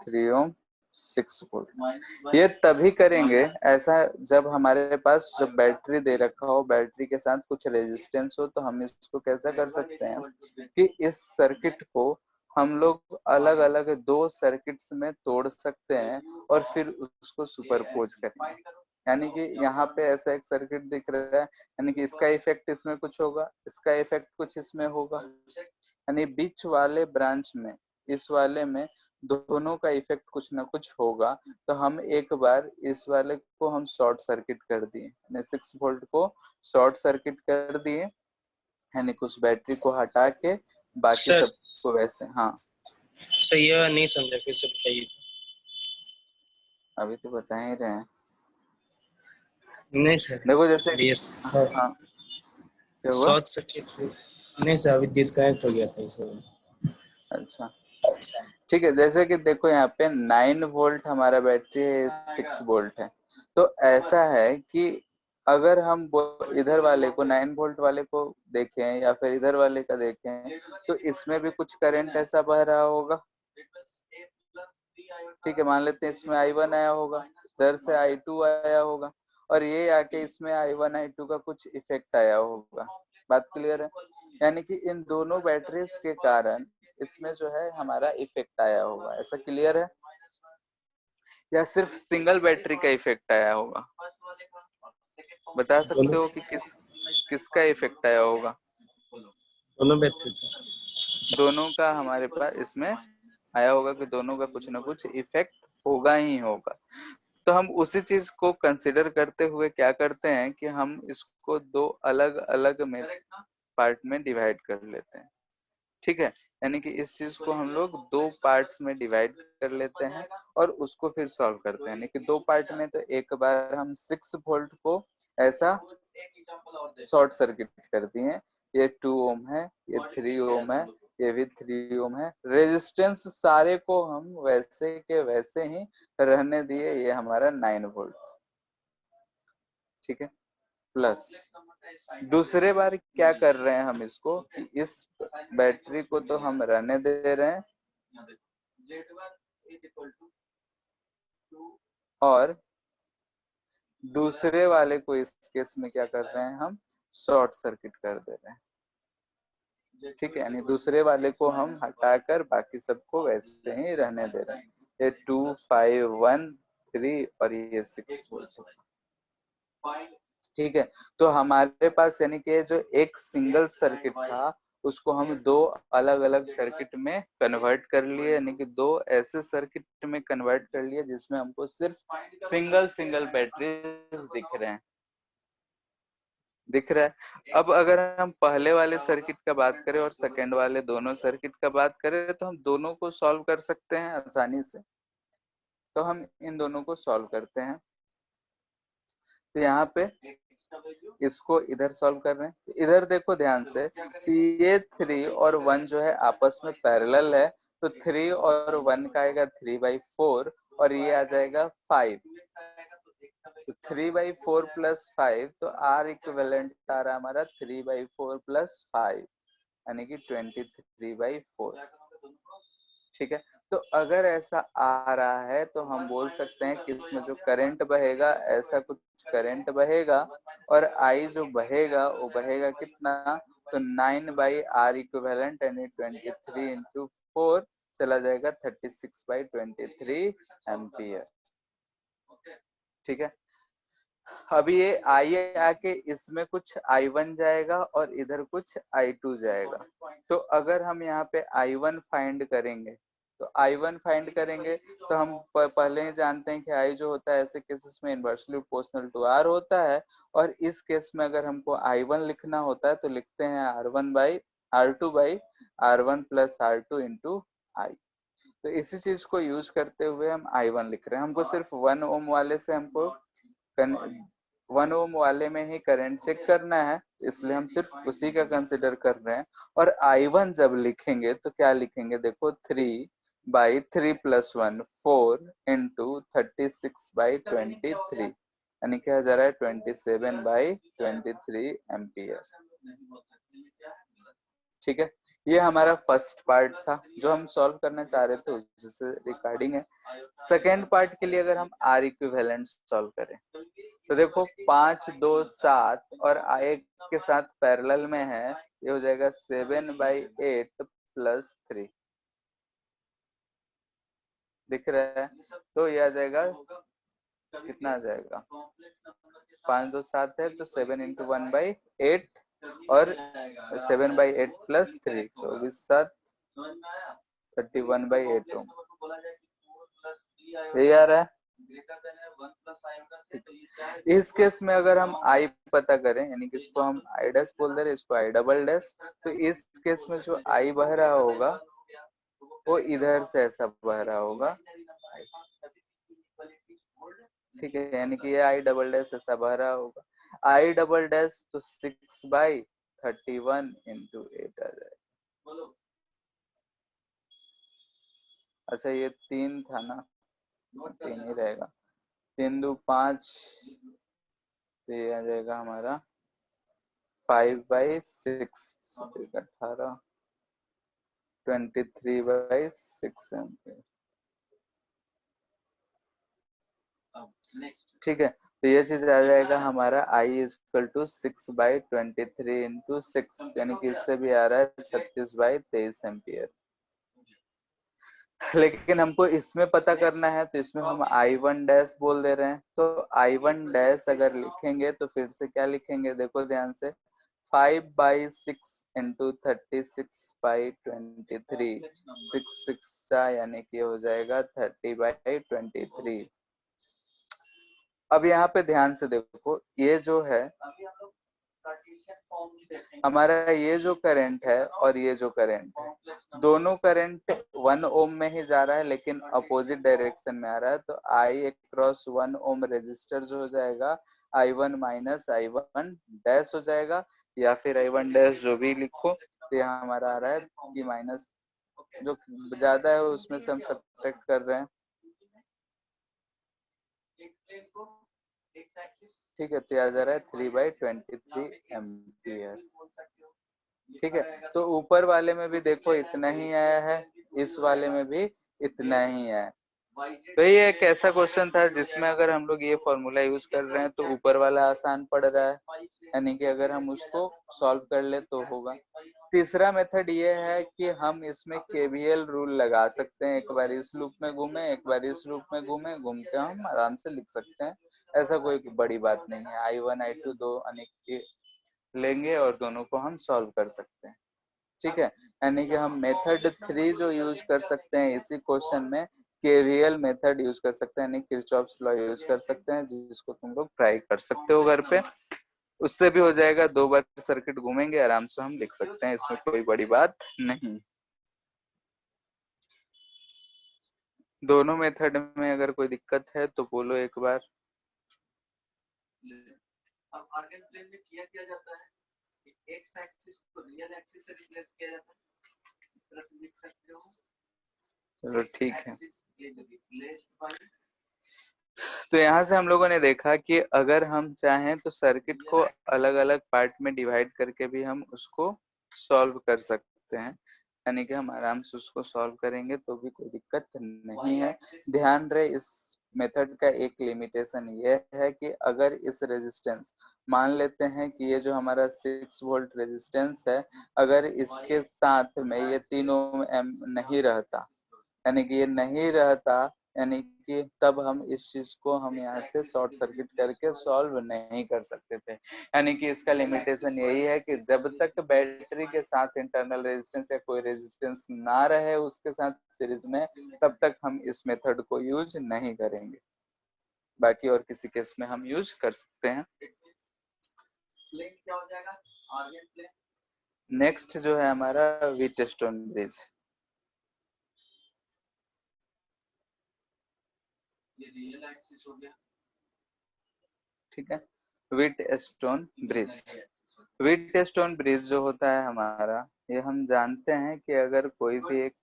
3 ओम, 6 वोल्ट। ये तभी करेंगे ऐसा जब हमारे पास जब बैटरी दे रखा हो, बैटरी के साथ कुछ रेजिस्टेंस हो, तो हम इसको कैसा कर सकते हैं कि इस सर्किट को हम लोग अलग अलग 2 सर्किट्स में तोड़ सकते हैं और फिर उसको सुपरपोज करेंगे। यानी कि यहाँ पे ऐसा एक सर्किट दिख रहा है, यानी कि इसका इफेक्ट इसमें कुछ होगा, इसका इफेक्ट कुछ इसमें होगा, यानी बीच वाले ब्रांच में, इस वाले में दोनों का इफेक्ट कुछ ना कुछ होगा। तो हम एक बार इस वाले को हम शॉर्ट सर्किट कर दिए, 6 वोल्ट को शॉर्ट सर्किट कर दिए, यानी कुछ बैटरी को हटा के बाकी सर सबको वैसे। हाँ सर ये नहीं समझा, फिर से बताइए। अभी तो बता ही रहे हैं। नहीं सर, देखो जैसे, ये हाँ क्या हुआ? शॉर्ट सर्किट नहीं सर, अभी डिस्कनेक्ट हो गया था सर। अच्छा ठीक है, जैसे कि देखो यहाँ पे 9 वोल्ट हमारा बैटरी है, 6 वोल्ट है। तो ऐसा है कि अगर हम इधर वाले को 9 वोल्ट वाले को देखें या फिर इधर वाले का देखें, तो इसमें भी कुछ करंट ऐसा बह रहा होगा। ठीक है, मान लेते हैं इसमें I1 आया होगा, इधर से I2 आया होगा, और ये आके इसमें I1 I2 का कुछ इफेक्ट आया होगा। बात क्लियर है? यानी कि इन दोनों बैटरीज के कारण इसमें जो है हमारा इफेक्ट आया होगा। ऐसा क्लियर है? या सिर्फ सिंगल बैटरी का इफेक्ट आया होगा? बता सकते हो कि किसका इफेक्ट आया होगा? दोनों बैटरी दोनों का हमारे पास इसमें आया होगा कि दोनों का कुछ ना कुछ इफेक्ट होगा ही होगा। तो हम उसी चीज को कंसिडर करते हुए क्या करते हैं कि हम इसको 2 अलग अलग में पार्ट में डिवाइड कर लेते हैं। ठीक है, यानी कि इस चीज को हम लोग 2 पार्ट्स में डिवाइड कर लेते हैं और उसको फिर सॉल्व करते हैं। यानी कि 2 पार्ट में तो एक बार हम 6 वोल्ट को ऐसा शॉर्ट सर्किट कर दिए, ये 2 ओम है, ये 3 ओम है, ये भी 3 ओम है, रेजिस्टेंस सारे को हम वैसे के वैसे ही रहने दिए, ये हमारा 9 वोल्ट। ठीक है, प्लस दूसरे बार क्या कर रहे हैं हम इसको कि इस बैटरी को तो हम रहने दे रहे हैं और दूसरे वाले को इस केस में क्या कर रहे हैं, हम शॉर्ट सर्किट कर दे रहे हैं। ठीक है, यानी दूसरे वाले को हम हटाकर बाकी सबको वैसे ही रहने दे रहे हैं। ये 2 5 1 3 और ये 6 वोल्ट। ठीक है, तो हमारे पास यानी कि जो एक सिंगल सर्किट था उसको हम 2 अलग अलग सर्किट में कन्वर्ट कर लिए, यानी कि 2 ऐसे सर्किट में कन्वर्ट कर लिए जिसमें हमको सिर्फ सिंगल बैटरी दिख रहा है। अब अगर हम पहले वाले सर्किट का बात करें और सेकंड वाले दोनों सर्किट का बात करें, तो हम दोनों को सॉल्व कर सकते हैं आसानी से। तो हम इन दोनों को सॉल्व करते हैं। तो यहाँ पे इसको इधर सॉल्व कर रहे हैं, तो इधर देखो ध्यान से, ये 3 और 1 जो है आपस में पैरेलल है, तो 3 और 1 का आएगा 3/4 और ये आ जाएगा 5। तो 3/4 प्लस 5, तो आर इक्विवेलेंट आ रहा है हमारा 3/4 प्लस 5 यानी कि 23/4। ठीक है, तो अगर ऐसा आ रहा है तो हम बोल सकते हैं कि इसमें जो करंट बहेगा, ऐसा कुछ करंट बहेगा और आई जो बहेगा वो बहेगा कितना, तो 9/R इक्विवेलेंट यानी 23 इंटू 4 चला जाएगा 36/23 एम्पियर। ठीक है, अभी ये आई आके इसमें कुछ I1 जाएगा और इधर कुछ I2 जाएगा। तो अगर हम यहाँ पे I1 फाइंड करेंगे, तो I1 फाइंड करेंगे तो हम पहले ही जानते हैं कि I जो होता है ऐसे केसेस में इनवर्सली प्रोपोर्शनल टू R होता है, और इस केस में अगर हमको I1 लिखना होता है तो लिखते हैं R1/R2/R1 plus R2 into I। तो इसी चीज को यूज करते हुए हम I1 लिख रहे हैं। हमको सिर्फ 1 ओम वाले से हमको 1 ओम वाले में ही करंट चेक करना है, इसलिए हम सिर्फ उसी का कंसिडर कर रहे हैं। और I1 जब लिखेंगे तो क्या लिखेंगे, देखो 3/3 प्लस 1 4 इंटू 36/23 यानी क्या जा रहा है 27/23 एम्पियर। ठीक है, ये हमारा फर्स्ट पार्ट था जो हम सॉल्व करना चाह रहे थे, जिससे रिगार्डिंग है। सेकेंड पार्ट के लिए अगर हम आर इक्विवेलेंट सॉल्व करें तो देखो 5 2 7 और I के साथ पैरेलल में है, ये हो जाएगा 7/8 प्लस 3 दिख रहा है, तो ये आ जाएगा कितना आ जाएगा, 5 2 7 है तो 7 इंटू 1/8 और 7/8 प्लस 3 24 7 31/8 ओम, यही आ रहा है। इस केस में अगर हम I पता करें, यानी कि इसको हम I डैश बोल दे रहे, इसको I डबल डैश, तो इस केस में जो I बह रहा होगा वो इधर से ऐसा बह रहा होगा। ठीक है, यानी कि ये I डबल डैश ऐसा बह रहा होगा। I डबल डैश तो 6/31 इंटू 8 आ जाएगा। अच्छा ये 3 था ना, 3 ही रहेगा, 3 2 5, तो ये आ जाएगा हमारा 5/6 18 23/6 एम्पियर। ठीक है, तो ये चीज आ जाएगा हमारा I इक्वल टू 6/23 इंटू 6 यानी कि इससे भी आ रहा है 36/23 एम्पियर। लेकिन हमको इसमें पता करना है तो इसमें हम I1 डैश बोल दे रहे हैं, तो I1 डैश अगर लिखेंगे तो फिर से क्या लिखेंगे, देखो ध्यान से, 5/6 इंटू 36/23 6 यानी कि हो जाएगा 30/23। अब यहाँ पे ध्यान से देखो, ये जो है हमारा, ये जो करंट है और ये जो करंट है, दोनों करंट 1 ओम में ही जा रहा है लेकिन अपोजिट डायरेक्शन में आ रहा है। तो I क्रॉस 1 ओम रेजिस्टर जो हो जाएगा I1 माइनस I1 डैश हो जाएगा, या फिर I1 डैश जो भी लिखो, तो यहाँ हमारा आ रहा है कि माइनस जो ज्यादा है उसमें से हम सब्ट्रैक्ट कर रहे हैं। ठीक है, तो आ जा रहा है 3/23 एम्पियर। ठीक है, तो ऊपर वाले में भी देखो इतना ही आया है, इस वाले में भी इतना ही है। तो ये एक ऐसा क्वेश्चन था जिसमें अगर हम लोग ये फॉर्मूला यूज कर रहे हैं तो ऊपर वाला आसान पड़ रहा है, यानी कि अगर हम उसको सॉल्व कर ले तो होगा। तीसरा मेथड ये है कि हम इसमें KVL रूल लगा सकते हैं, एक बार इस लूप में घूमे एक बार इस लूप में घूमे, घूम के हम आराम से लिख सकते हैं, ऐसा कोई बड़ी बात नहीं है। I1 I2 दो अनेक लेंगे और दोनों को हम सॉल्व कर सकते हैं। ठीक है, यानी कि हम मेथड 3 जो यूज कर सकते हैं इसी क्वेश्चन में, KVL मेथड यूज कर सकते हैं, यानी किरचॉफ्स लॉ यूज कर सकते हैं, जिसको तुम लोग ट्राई कर सकते हो घर पे, उससे भी हो जाएगा। 2 बार सर्किट घूमेंगे, आराम से हम लिख सकते हैं, इसमें कोई बड़ी बात नहीं। दोनों मेथड में अगर कोई दिक्कत है तो बोलो एक बार। अब आर्गन प्लेन में क्या जाता है कि एक्स एक्सिस को रियल एक्सिस से रिप्लेस किया जाता है, इस तरह से लिख सकते हो। चलो ठीक है। एक्सिस इज रिप्लेस्ड बाय, तो यहाँ से हम लोगों ने देखा कि अगर हम चाहें तो सर्किट को अलग अलग पार्ट में डिवाइड करके भी हम उसको सॉल्व कर सकते हैं, यानी कि हम आराम से उसको सॉल्व करेंगे तो भी कोई दिक्कत नहीं है। ध्यान रहे इस मेथड का एक लिमिटेशन ये है कि अगर इस रेजिस्टेंस, मान लेते हैं कि ये जो हमारा 6 वोल्ट रेजिस्टेंस है, अगर इसके साथ में ये तीनों एम नहीं रहता, यानी कि ये नहीं रहता, यानी कि तब हम इस चीज को हम यहाँ से शॉर्ट सर्किट करके सॉल्व नहीं कर सकते थे। यानी कि इसका लिमिटेशन यही है कि जब तक बैटरी के साथ इंटरनल रेजिस्टेंस या कोई रेजिस्टेंस ना रहे उसके साथ सीरीज में, तब तक हम इस मेथड को यूज नहीं करेंगे। बाकी और किसी केस में हम यूज कर सकते हैं। प्लेन क्या हो जाएगा, आर्गन प्लेन। नेक्स्ट जो है हमारा व्हीटस्टोन ब्रिज। ये रियल एक्सिस हो गया, ठीक है। व्हीटस्टोन ब्रिज, व्हीटस्टोन ब्रिज जो होता है हमारा, ये हम जानते हैं कि अगर कोई भी एक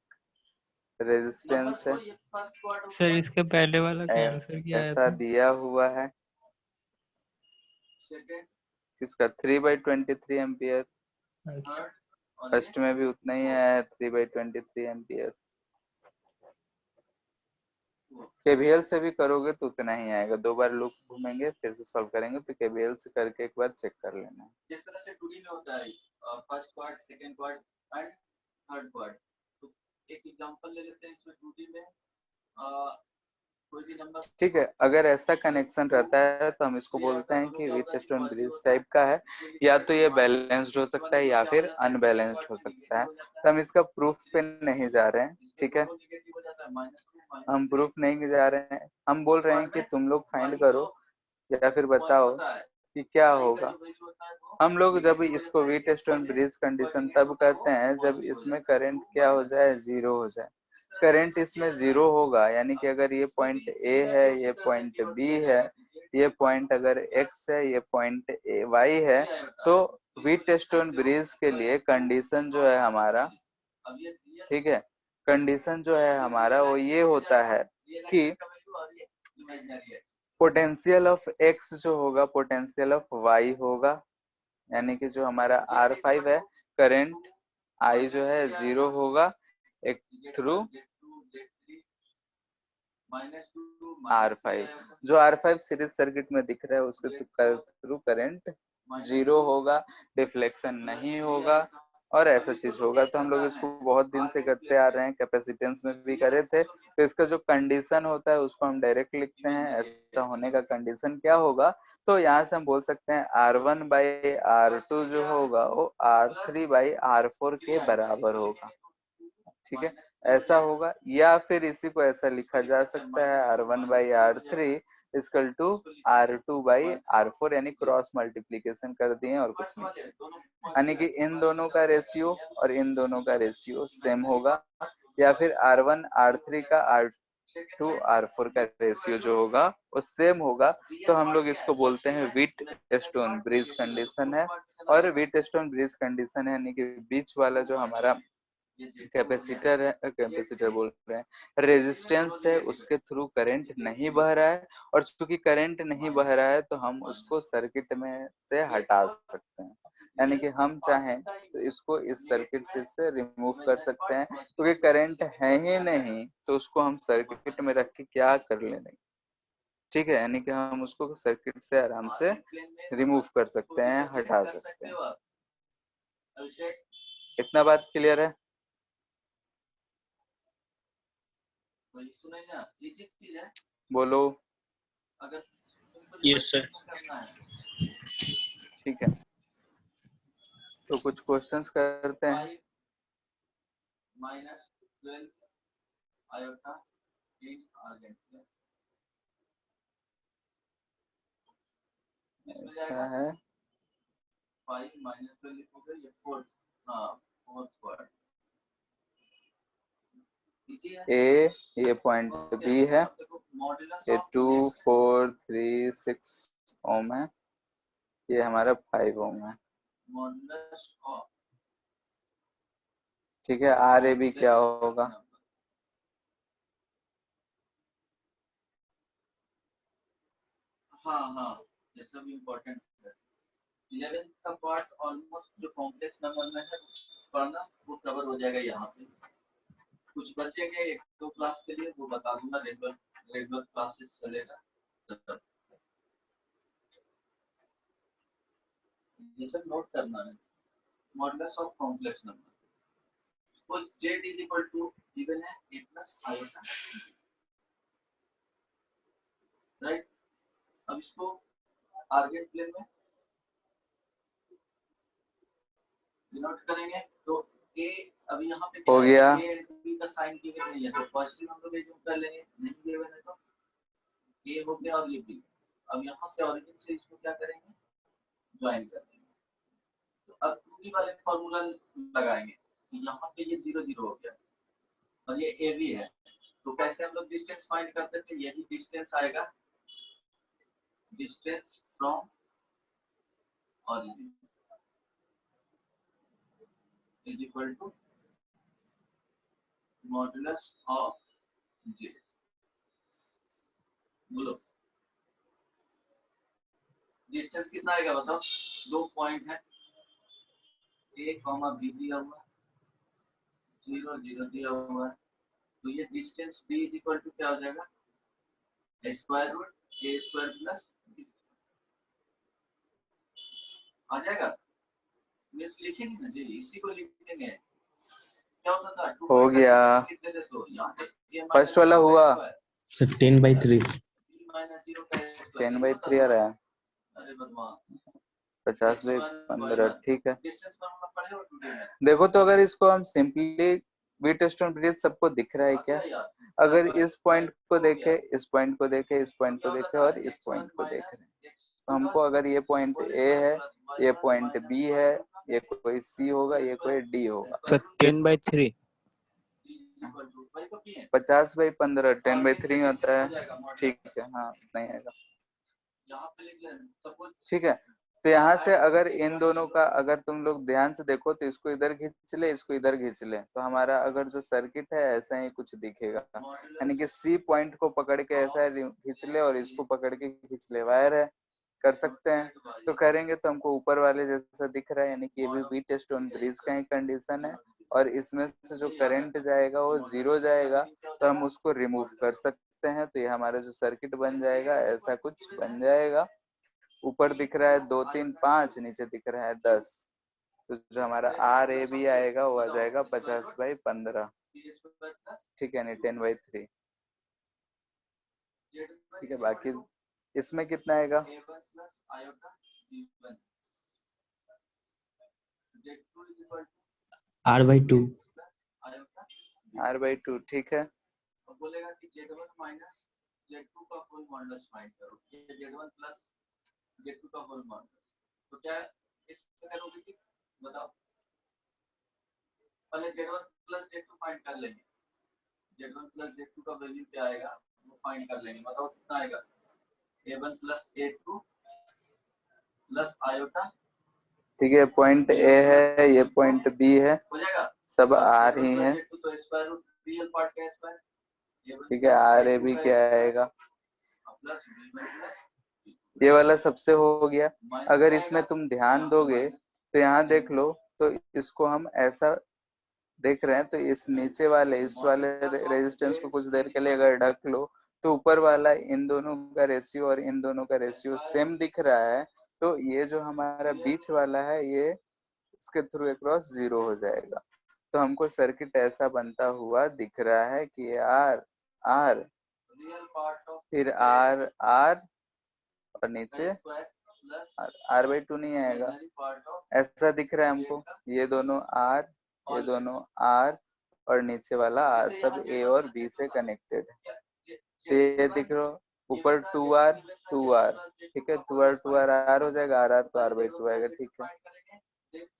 रेजिस्टेंस है, सर इसके पहले वाला क्या आंसर क्या आया ऐसा था? दिया हुआ है किसका 3/23 एम्पियर, अच्छा, फर्स्ट में भी उतना ही आया है 3/23 एम्पियर। केवीएल से भी करोगे तो उतना ही आएगा, 2 बार लूप घूमेंगे फिर से सॉल्व करेंगे, तो केवीएल से करके एक बार चेक कर लेना है। जिस तरह से 2D में होता है first quart, second quart and third quart, तो एक एग्जांपल ले लेते हैं इसमें 2D में कोई भी नंबर। ठीक है, अगर ऐसा कनेक्शन रहता है तो हम इसको बोलते हैं कि व्हीटस्टोन ब्रिज टाइप का है, या तो ये बैलेंस्ड हो सकता है या फिर अनबैलेंस्ड हो सकता है। तो हम इसका प्रूफ पे नहीं जा रहे हैं, ठीक है, हम प्रूफ नहीं जा रहे हैं, हम बोल रहे हैं कि तुम लोग फाइंड करो या फिर बताओ कि क्या होगा। हम लोग जब इसको व्हीटस्टोन ब्रिज कंडीशन तब करते हैं जब इसमें करंट क्या हो जाए, जीरो हो जाए। करंट इसमें जीरो होगा, यानी कि अगर ये पॉइंट ए है, ये पॉइंट बी है, ये पॉइंट अगर एक्स है, ये पॉइंट वाई है, तो व्हीटस्टोन ब्रिज के लिए कंडीशन जो है हमारा, ठीक है, कंडीशन जो है हमारा वो ये होता है कि पोटेंशियल ऑफ एक्स जो होगा पोटेंशियल ऑफ वाई होगा, यानी कि जो हमारा R5 है, करंट I जो है 0 होगा एक थ्रू R5। जो R5 सीरीज सर्किट में दिख रहा है उसके थ्रू करंट 0 होगा, डिफ्लेक्शन नहीं होगा और ऐसा चीज होगा। तो हम लोग इसको बहुत दिन से करते आ रहे हैं, कैपेसिटेंस में भी करे थे। तो इसका जो कंडीशन होता है उसको हम डायरेक्ट लिखते हैं, ऐसा होने का कंडीशन क्या होगा, तो यहाँ से हम बोल सकते हैं R1/R2 जो होगा वो R3/R4 के बराबर होगा, ठीक है, ऐसा होगा। या फिर इसी को ऐसा लिखा जा सकता है R1/R3 इक्वल टू R2/R4, यानी क्रॉस मल्टीप्लीकेशन कर दिए और कुछ नहीं, यानी कि इन दोनों का रेशियो और इन दोनों का रेशियो सेम होगा, या फिर R1 R3 का R2 R4 का रेशियो जो होगा वो सेम होगा। तो हम लोग इसको बोलते हैं व्हीटस्टोन ब्रिज कंडीशन है। और व्हीटस्टोन ब्रिज कंडीशन है यानी कि बीच वाला जो हमारा कैपेसिटर है, कैपेसिटर बोल रहे हैं, रेजिस्टेंस है, उसके थ्रू करंट नहीं बह रहा है, और चूंकि करंट नहीं बह रहा है तो हम उसको सर्किट में से हटा सकते हैं, यानी कि हम चाहें तो इसको इस सर्किट से रिमूव कर सकते हैं, क्योंकि करंट है ही नहीं तो उसको हम सर्किट में रख के क्या कर लेंगे, ठीक है, यानी कि हम उसको सर्किट से आराम से रिमूव कर सकते हैं, हटा सकते हैं। इतना बात क्लियर है? बोलो। Yes sir. ठीक है, तो कुछ क्वेश्चंस करते हैं। ऐसा है, ए, ये पॉइंट बी है, ये 2 4 3 6 ओम है, ये हमारा 5 ओम है। ठीक है, आर ए बी क्या होगा? हाँ ये सब इम्पोर्टेंट है। 11 का पार्ट ऑलमोस्ट जो कॉम्प्लेक्स नंबर में है पढ़ना वो कवर हो जाएगा यहाँ पे। कुछ बचेंगे एक दो क्लास के लिए, वो बता दूंगा, रेगुलर क्लासेस चलेगा। ये सब नोट करना है। मॉडुलस ऑफ कॉम्प्लेक्स नंबर तो z is equal to given है a प्लस आयोटा, राइट। अब इसको आर्गेन प्लेन में डिनोट करेंगे तो a अब यहाँ पे हो गया। a और b का साइन गिवन नहीं है तो पॉजिटिव हम लोग एज्यूम कर लेंगे, नहीं गिवन है तो a हो गया और ये b। अब यहाँ से ओरिजिन से इसको क्या करेंगे, ज्वाइन कर देंगे। तो अब 2d वाले फार्मूला लगाएंगे, यहाँ पे ये 0 0 हो गया और ये ए भी है, तो कैसे हम लोग डिस्टेंस फाइंड करते थे, यही डिस्टेंस आएगा, distance from origin is equal to modulus of J. बोलो डिस्टेंस कितना आएगा बताओ, दो पॉइंट है a, b दिया हुआ है, 0 0 दिया हुआ है, तो ये distance b is equal to क्या हो जाएगा, square root a square plus b आ जाएगा। मींस लिखेंगे ना जी, इसी को लिखेंगे। क्या होता था, हो गया। लिखते थे तो यहाँ पे फर्स्ट वाला हुआ 10/3 10/3 आ रहा है, अरे बदमाश 50/15 ठीक है। डिस्टेंस फॉर्मूला पढ़े हो टुडे में? देखो तो अगर इसको हम simply we test on bridge सबको दिख रहा है क्या? अगर इस पॉइंट को देखे, इस पॉइंट को देखे, इस पॉइंट को देखे और इस पॉइंट को देख रहे हैं, तो हमको अगर ये पॉइंट ए है, ये पॉइंट बी है, ये कोई सी होगा, ये कोई डी होगा। सर 10/3 50/15 10/3 होता है, ठीक है। हाँ नहीं आएगा, ठीक है। तो यहाँ से अगर इन दोनों का अगर तुम लोग ध्यान से देखो तो इसको इधर खींच ले, इसको इधर खींच ले, तो हमारा अगर जो सर्किट है ऐसा ही कुछ दिखेगा, यानी कि सी पॉइंट को पकड़ के ऐसा खींच ले और इसको पकड़ के खींच ले, वायर है, कर सकते हैं। तो करेंगे तो हमको ऊपर वाले जैसा दिख रहा है, यानी कि ये भी वी टेस्ट ऑन ब्रिज का ही कंडीशन है, और इसमें से जो करंट जाएगा वो 0 जाएगा, तो हम उसको रिमूव कर सकते हैं। तो ये हमारा जो सर्किट बन जाएगा ऐसा कुछ बन जाएगा। ऊपर दिख रहा है 2 3 5, नीचे दिख रहा है 10, तो जो हमारा आर ए बी आएगा वो आ जाएगा 50/15, ठीक है, नहीं 10/3, ठीक है। बाकी इसमें कितना आएगा, R/2 R/2, ठीक है। बोलेगा कि Z1 माइनस Z2 का होल मॉडुलस फाइंड करो, ये Z1 प्लस Z2 का होल मॉडुलस, तो क्या इसमें करोगे कि बताओ, पहले Z1 प्लस Z2 फाइंड कर लेंगे, Z1 प्लस Z2 का वैल्यू क्या आएगा वो फाइंड कर लेंगे, बताओ कितना आएगा, A1 plus A2 plus iota, ठीक है। पॉइंट ए है, ये पॉइंट बी है, हो जाएगा, सब आर ही है, तो स्क्वायर रूट रियल पार्ट का स्क्वायर, ठीक है। आर ए बी क्या आएगा, ये वाला सबसे हो गया। अगर इसमें तुम ध्यान दोगे तो यहाँ देख लो, तो इसको हम ऐसा देख रहे हैं, तो इस नीचे वाले इस वाले रेजिस्टेंस को कुछ देर के लिए अगर ढक लो तो ऊपर वाला इन दोनों का रेशियो और इन दोनों का रेशियो सेम दिख रहा है, तो ये जो हमारा बीच वाला है ये इसके थ्रू अक्रॉस 0 हो जाएगा। तो हमको सर्किट ऐसा बनता हुआ दिख रहा है कि आर आर फिर आर आर और नीचे R/2 नहीं आएगा, ऐसा दिख रहा है हमको। ये दोनों आर, ये दोनों आर और नीचे वाला आर, सब ए और बी से कनेक्टेड है। तो ये दिख रहा ऊपर 2R 2R, ठीक है, 2R 2R आर हो जाएगा, आर आर तो R/2 आएगा, ठीक है।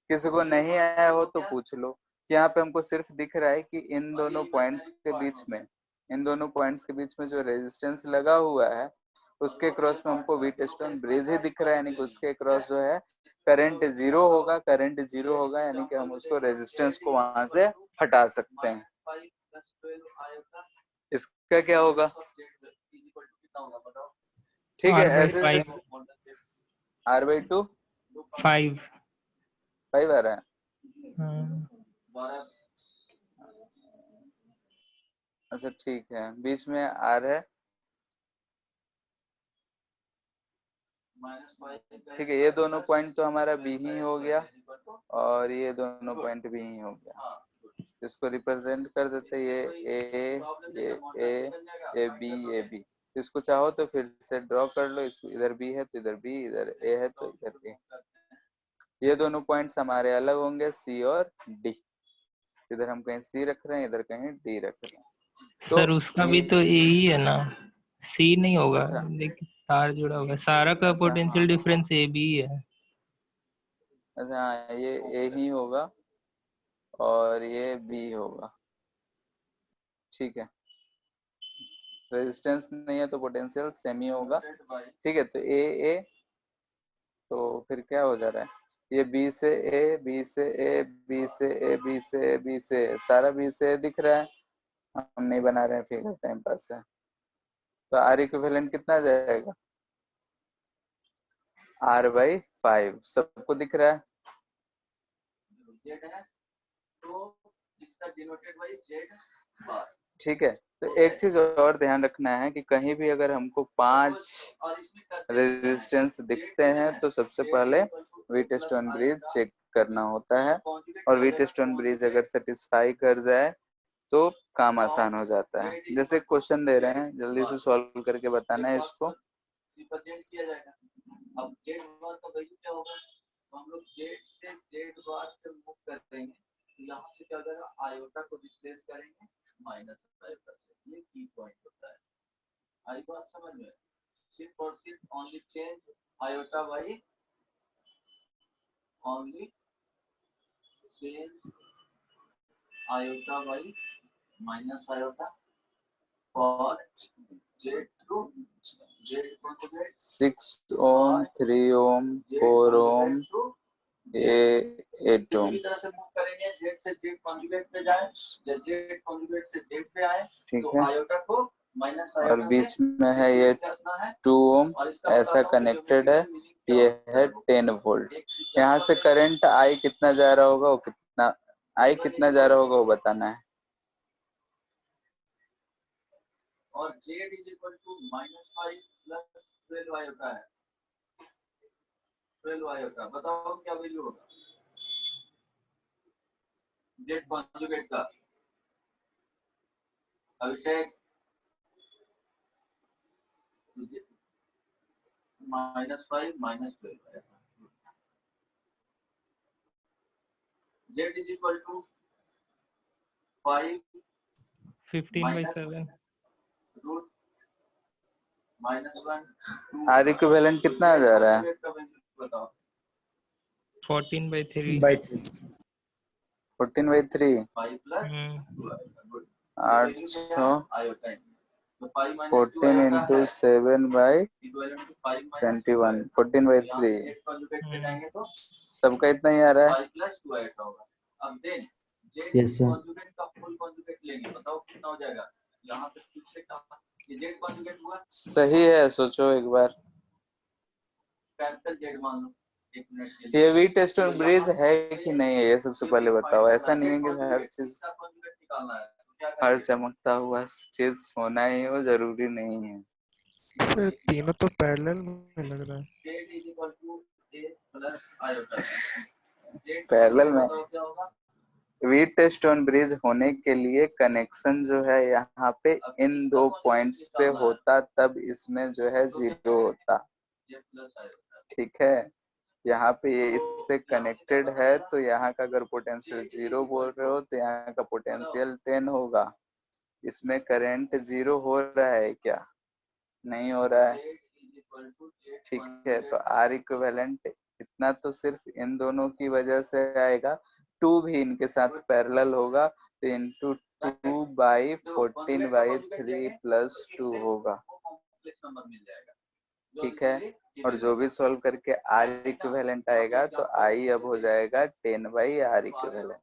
किसी को नहीं आया हो तो पूछ लो कि यहाँ पे हमको सिर्फ दिख रहा है कि इन दोनों पॉइंट्स के बीच में जो रेजिस्टेंस लगा हुआ है उसके क्रॉस में हमको व्हीटस्टोन ब्रिज ही दिख रहा है, यानी कि उसके क्रॉस जो है करंट जीरो होगा, यानी कि हम उसको रेजिस्टेंस को वहां से हटा सकते हैं। इसका क्या होगा? ठीक है, ऐसे R/2 5 5 आ रहा है। अच्छा ठीक है, बीच में R है, ठीक है। ये दोनों पॉइंट तो हमारा B ही हो गया और ये दोनों पॉइंट B ही हो गया। इसको रिप्रेजेंट कर देते, ये B, ये B। इसको चाहो तो फिर से ड्रॉ कर लो, इधर B है तो इधर B, इधर A है तो इधर A। ये दोनों पॉइंट्स हमारे अलग होंगे, C और D। इधर हम कहीं C रख रहे हैं, इधर कहीं D रख रहे हैं। तो सर उसका भी तो ए ही है ना, सी नहीं होगा। अच्छा, देखिए तार जुड़ा हुआ है, सारा का अच्छा, पोटेंशियल डिफरेंस ए बी है। अच्छा हाँ, ये A ही होगा और ये B होगा, ठीक है। रेजिस्टेंस नहीं है तो पोटेंशियल सेम ही होगा, ठीक है। तो A तो फिर क्या हो जा रहा है, ये B से A, B से A, B से A, B से A, B से A, सारा B से A दिख रहा है। हम नहीं बना रहे हैं फिगर, टाइम पास है। तो R इक्विवेलेंट कितना जाएगा? R/5 सबको दिख रहा है, ठीक है। तो एक चीज और ध्यान रखना है कि कहीं भी अगर हमको 5 रेजिस्टेंस दिखते हैं तो सबसे पहले व्हीटस्टोन ब्रिज चेक करना होता है, और व्हीटस्टोन ब्रिज अगर सेटिस्फाई कर जाए तो काम आसान हो जाता है। जैसे क्वेश्चन दे रहे हैं, जल्दी से सॉल्व करके बताना है इसको। अब जेड बार का वैल्यू क्या होगा, तो हम लोग जेड से जेड बार से मूव कर देंगे, तो यहाँ से क्या हो जाएगा, आयोटा को रिप्लेस करेंगे माइनस आयोटा से। ये की पॉइंट होता है, आई बात समझ में? सिर्फ और सिर्फ only change iota by, only change iota by minus iota for z to z conjugate 6 ohm 3 ohm 4 ohm 8 ohm. इसी तरह से मूव करेंगे, जेड से जेड कॉन्जुगेट पे जाए या जेड कॉन्जुगेट से जेड पे आए, ठीक है। आयोटा को माइनस आयोटा और बीच में है ये 2 ओम ऐसा कनेक्टेड है, ये है 10 वोल्ट। यहाँ से करंट आई कितना जा रहा होगा, वो कितना आई कितना जा रहा होगा वो बताना है। और z is equal to -5 plus 12 iota है, 12 आयोटा। बताओ क्या वैल्यू होगा जेड कॉन्जुगेट का? Abhishek, -5 -12 z is equal to 5 15/7 root -1। R equivalent कितना जा रहा है? बताओ 14/3 14/3 8 6 14 into 7/21 14/3 सबका इतना ही आ रहा है। Yes sir. सही है, सोचो एक बार। ये व्हीटस्टोन ब्रिज है कि नहीं है, ये सबसे पहले बताओ। ऐसा नहीं है कि हर चमकता हुआ चीज होना ही हो, जरूरी नहीं है। सर तीनों तो पैरेलल में लग रहा है। पैरेलल में व्हीटस्टोन ब्रिज होने के लिए कनेक्शन जो है यहाँ पे इन दो पॉइंट्स पे होता, तब इसमें जो है 0 होता, ठीक है। यहाँ पे ये इससे कनेक्टेड है, तो यहाँ का अगर पोटेंशियल 0 बोल रहे हो तो यहाँ का पोटेंशियल 10 होगा। इसमें करंट 0 हो रहा है क्या? नहीं हो रहा है, ठीक है। तो आर इक्विवेलेंट इतना तो सिर्फ इन दोनों की वजह से आएगा, 2 भी इनके साथ पैरेलल होगा, तो इंटू 2/14/3 + 2 होगा। ठीक है, और जो भी सॉल्व करके R इक्विवेलेंट आएगा तो I अब हो जाएगा 10/R इक्विवेलेंट।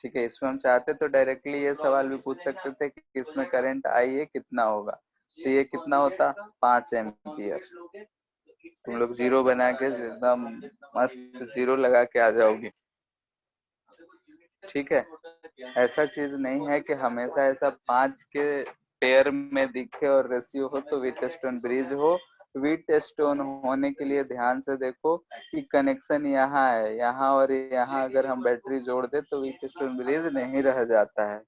ठीक है, इसमें हम चाहते तो डायरेक्टली ये सवाल भी पूछ सकते थे कि इसमें करंट I है कितना होगा, तो ये कितना होता 5 एम्पियर। तुम लोग जीरो बना के एकदम मस्त जीरो लगा के आ जाओगे। ठीक है, ऐसा चीज नहीं है कि हमेशा ऐसा 5 के पेयर में दिखे और रेशियो हो तो व्हीटस्टोन ब्रिज हो। व्हीटस्टोन होने के लिए ध्यान से देखो कि कनेक्शन यहाँ है, यहाँ और यहाँ अगर हम बैटरी जोड़ दे तो व्हीटस्टोन ब्रिज नहीं रह जाता है।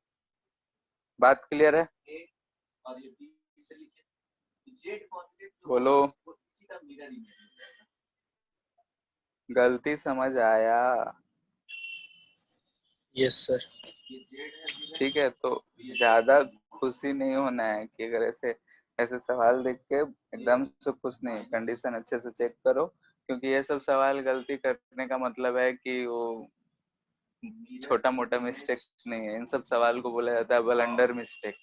बात क्लियर है? बोलो, गलती समझ आया? Yes sir. ठीक है, तो ज्यादा खुशी नहीं होना है कि अगर ऐसे सवाल देख के एकदम से खुश नहीं, कंडीशन अच्छे से चेक करो, क्योंकि ये सब सवाल गलती करने का मतलब है कि वो छोटा मोटा मिस्टेक नहीं है। इन सब सवाल को बोला जाता है ब्लंडर मिस्टेक।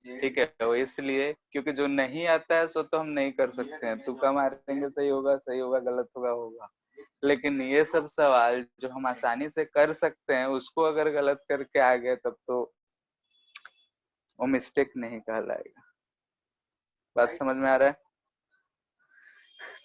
ठीक है, वो इसलिए क्योंकि जो नहीं आता है सो तो हम नहीं कर सकते हैं, तुक्का मारेंगे सही होगा, गलत होगा। लेकिन ये सब सवाल जो हम आसानी से कर सकते हैं उसको अगर गलत करके आ गए तब तो वो मिस्टेक नहीं कहलाएगा। बात समझ में आ रहा है?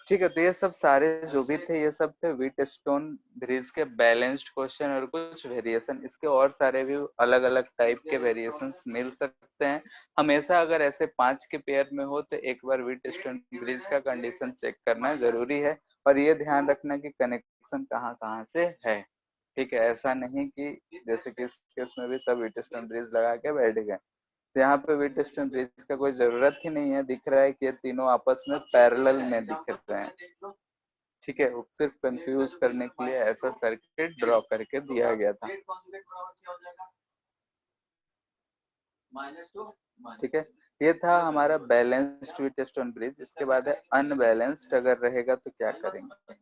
ठीक है, तो ये सब सारे जो भी थे ये सब थे व्हीटस्टोन ब्रिज के बैलेंस्ड क्वेश्चन और कुछ वेरिएशन। इसके और सारे भी अलग अलग टाइप के वेरिएशंस मिल सकते हैं। हमेशा अगर ऐसे 5 के पेयर में हो तो एक बार व्हीटस्टोन ब्रिज का कंडीशन चेक करना जरूरी है, और ये ध्यान रखना कि कनेक्शन कहाँ कहाँ से है। ठीक है, ऐसा नहीं कि जैसे कि इस केस में भी सब व्हीटस्टोन ब्रिज लगा के बैठ गए। यहाँ पे व्हीटस्टोन ब्रिज का कोई जरूरत ही नहीं है, दिख रहा है कि ये तीनों आपस में पैरेलल में दिख रहे हैं। ठीक है, वो सिर्फ कंफ्यूज करने के लिए ऐसा सर्किट ड्रॉ करके दिया गया था। ठीक है, ये था हमारा बैलेंस्ड व्हीटस्टोन ब्रिज। इसके बाद है अनबैलेंस्ड, अगर रहेगा तो क्या करेंगे।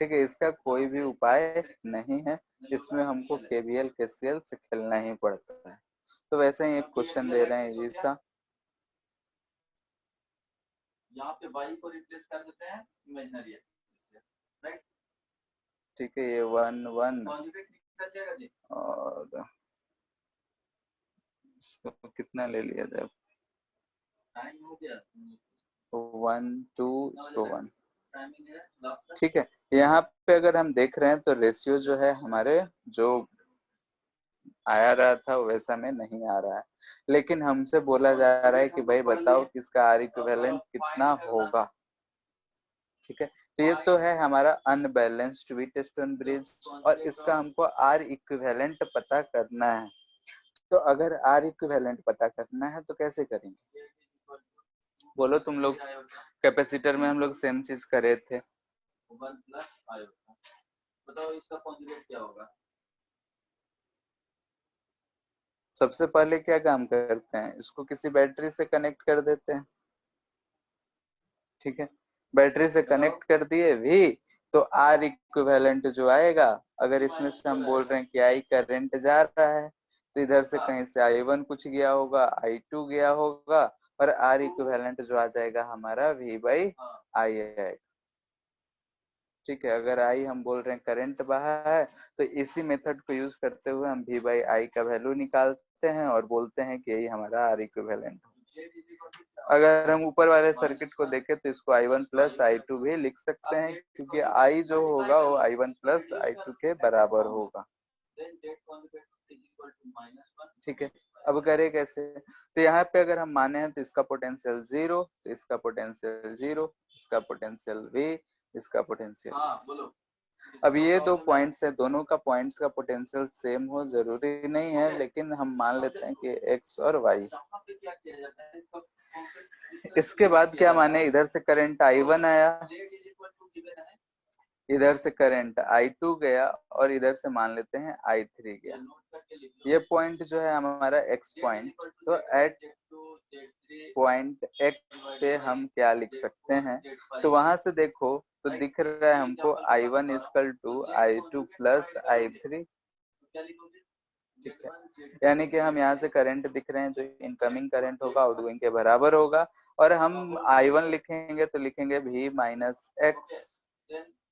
ठीक है, इसका कोई भी उपाय नहीं है, इसमें हमको KVL KCL से खेलना ही पड़ता है। तो वैसे ही एक क्वेश्चन दे रहे हैं जी सा, यहाँ पे y को रिप्लेस कर देते हैं इमेजिनरी एक्सिस से, राइट। ठीक है, ये 1 1 और इसको कितना ले लिया जाए, टाइम हो गया 1 2 इसको 1। ठीक है, यहाँ पे अगर हम देख रहे हैं तो रेशियो जो है हमारे जो आया रहा था वैसा में नहीं आ रहा है, लेकिन हमसे बोला जा रहा है कि भाई बताओ कि इसका R इक्विवेलेंट कितना होगा। ठीक है, तो ये तो है हमारा अनबैलेंस्ड व्हीटस्टोन ब्रिज, और इसका हमको R इक्विवेलेंट पता करना है। तो अगर R इक्विवेलेंट पता करना है तो कैसे करेंगे, बोलो तुम लोग। कैपेसिटर में हम लोग सेम चीज करे थे। 1 + I होगा, बताओ इसका कॉन्जुगेट क्या होगा। सबसे पहले क्या काम करते हैं, इसको किसी बैटरी से कनेक्ट कर देते हैं। ठीक है, बैटरी से कनेक्ट कर दिए भी तो R इक्विवेलेंट जो आएगा, अगर इसमें से हम बोल रहे हैं कि I करंट जा रहा है तो इधर से कहीं से I1 कुछ गया होगा, I2 गया होगा, और R इक्विवेलेंट जो आ जाएगा हमारा V/I आएगा। ठीक है, अगर I हम बोल रहे हैं करंट बहा है तो इसी मेथड को यूज करते हुए हम V/I का वैल्यू निकालते हैं और बोलते हैं कि यही हमारा R इक्विवेलेंट। अगर हम ऊपर वाले सर्किट को देखें तो इसको I1 + I2 भी लिख सकते हैं, क्योंकि I जो होगा वो I1 + I2 के बराबर होगा। ठीक है, अब करें कैसे, तो यहाँ पे अगर हम माने हैं तो इसका पोटेंशियल 0, तो इसका पोटेंशियल 0, इसका पोटेंशियल V, इसका पोटेंशियल। अब ये दो पॉइंट्स है, दोनों का पॉइंट्स का पोटेंशियल सेम हो जरूरी नहीं है, लेकिन हम मान लेते हैं कि X और Y। इसके बाद क्या माने, इधर से करंट I1 आया, इधर से करंट I2 गया और इधर से मान लेते हैं I3 गया। ये पॉइंट जो है हमारा x पॉइंट, तो एट पॉइंट x पे हम क्या लिख सकते हैं, तो वहां से देखो तो दिख रहा है हमको I1 equal to I2 plus I3, ठीक है। यानी कि हम यहाँ से करंट दिख रहे हैं, जो इनकमिंग करंट होगा आउटगोइंग के बराबर होगा, और हम I1 लिखेंगे तो लिखेंगे V minus x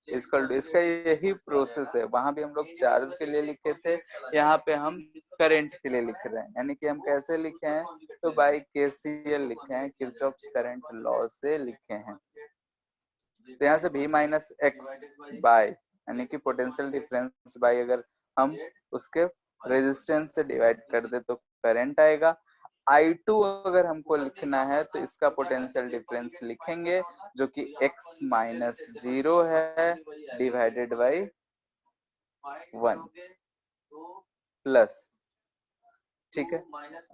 equal to, इसका यही प्रोसेस है। वहां भी हम लोग चार्ज के लिए लिखे थे, यहाँ पे हम करंट के लिए लिख रहे हैं। यानी कि हम कैसे लिखे हैं, तो बाय KCL लिखे हैं, किरचॉफ्स करंट लॉ से लिखे हैं। तो यहाँ से V माइनस एक्स बाय, यानी कि पोटेंशियल डिफरेंस बाय, अगर हम उसके रेजिस्टेंस से डिवाइड कर दे तो करंट आएगा। I2 अगर हमको लिखना है तो इसका पोटेंशियल डिफरेंस लिखेंगे, जो कि x माइनस 0 है डिवाइडेड बाई 1 प्लस, ठीक है।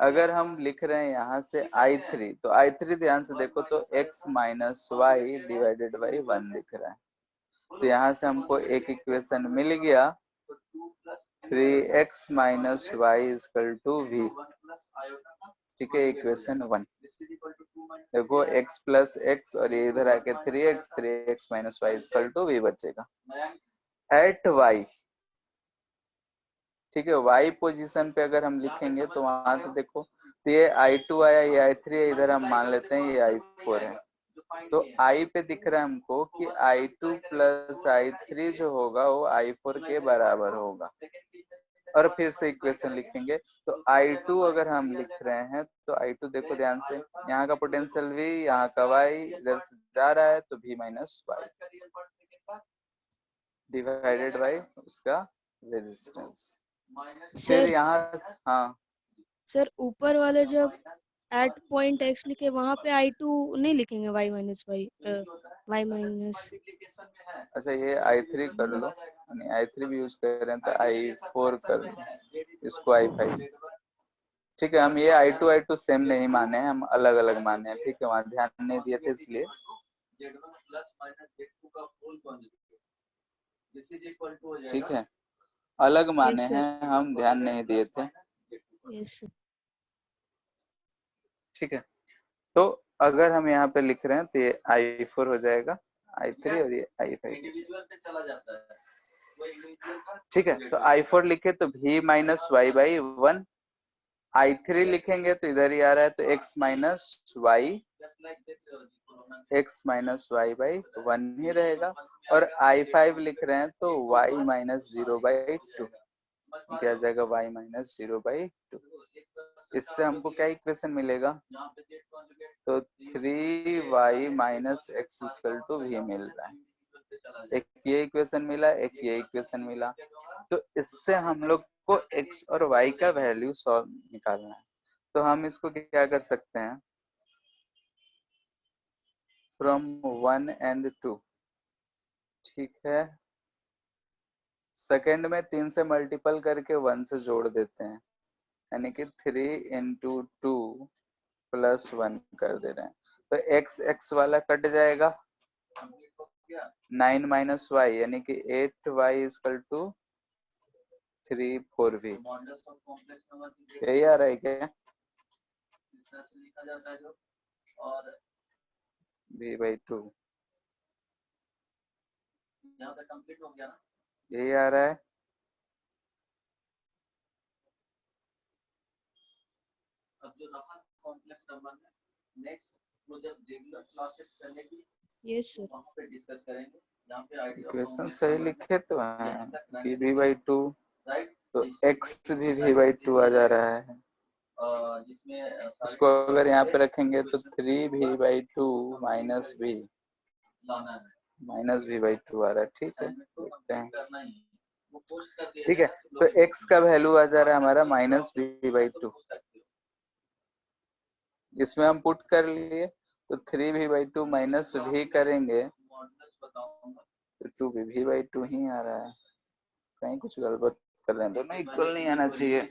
अगर हम लिख रहे हैं यहाँ से I3, तो I3 ध्यान से देखो तो x minus y divided by 1 दिख रहा है। तो यहाँ से हमको एक इक्वेशन मिल गया, 3x minus y equal to v, ठीक है, इक्वेशन 1। देखो x प्लस एक्स और ये इधर आके 3x minus y equal to v बचेगा एट y, ठीक है। y पोजीशन पे अगर हम लिखेंगे तो वहां से देखो तो ये I2 आया, ये I3 है, इधर हम मान लेते हैं ये I4 है। तो I पे दिख रहा है हमको कि I2 प्लस I3 जो होगा वो I4 के बराबर होगा, और फिर से इक्वेशन लिखेंगे। तो I2 अगर हम लिख रहे हैं तो I2 देखो ध्यान से, यहाँ का पोटेंशियल V, यहाँ का Y, इधर से जा रहा है तो V minus y divided by उसका रेजिस्टेंस। फिर सर यहाँ, हाँ सर ऊपर वाले जब एट पॉइंट x लिखे वहां पे I2 नहीं लिखेंगे, y माइनस y माइनस, अच्छा ये I3 कर लो, नहीं I3 भी यूज कर रहे हैं तो I4 कर लो, इसको I5, ठीक है। हम ये I2 सेम नहीं माने हैं, हम अलग अलग माने हैं, ठीक है, वहां ध्यान नहीं दिए थे इसलिए। ठीक है, अलग माने हैं हम, ध्यान नहीं दिए थे, यस ठीक है। तो अगर हम यहाँ पे लिख रहे हैं तो ये I4 हो जाएगा, I3 और ये I5, ठीक है। तो I4 लिखे तो V minus Y by 1, I3 लिखेंगे तो इधर ही आ रहा है तो x माइनस वाई बाई 1 ही रहेगा, और I5 लिख रहे हैं तो y माइनस 0 बाई 2, क्या जाएगा y माइनस 0 बाई 2। इससे हमको क्या इक्वेशन मिलेगा, तो 3y minus x equal to v मिल रहा है। एक ये इक्वेशन मिला, एक ये इक्वेशन मिला। तो इससे हम लोग को x और y का वैल्यू सॉल्व निकालना है। तो हम इसको क्या कर सकते हैं, फ्रॉम 1 and 2, ठीक है। सेकेंड में 3 से मल्टीपल करके 1 से जोड़ देते हैं, यानी कि 3 into 2 प्लस 1 कर दे रहे हैं। तो x वाला कट जाएगा, 9 माइनस वाई यानी कि 8y इक्वल टू 3 4v, यही आ रहा है क्या, v बाई 2 यही आ रहा है। यस सर, इक्वेशन सही लिखे तो हैं कि v बाई 2, तो x भी v बाई 2 आ जा रहा है। इसको अगर यहाँ पे रखेंगे तो 3v by 2 minus v by 2 आ रहा है, ठीक है, देखते हैं, ठीक है। तो x का वैल्यू आ जा रहा है हमारा माइनस v बाई 2, इसमें हम पुट कर लिए तो 3v बाई 2 माइनस v करेंगे तो 2v v बाई 2 ही आ रहा है। कहीं कुछ गड़बड़ कर रहे हैं, दोनों इक्वल नहीं आना चाहिए।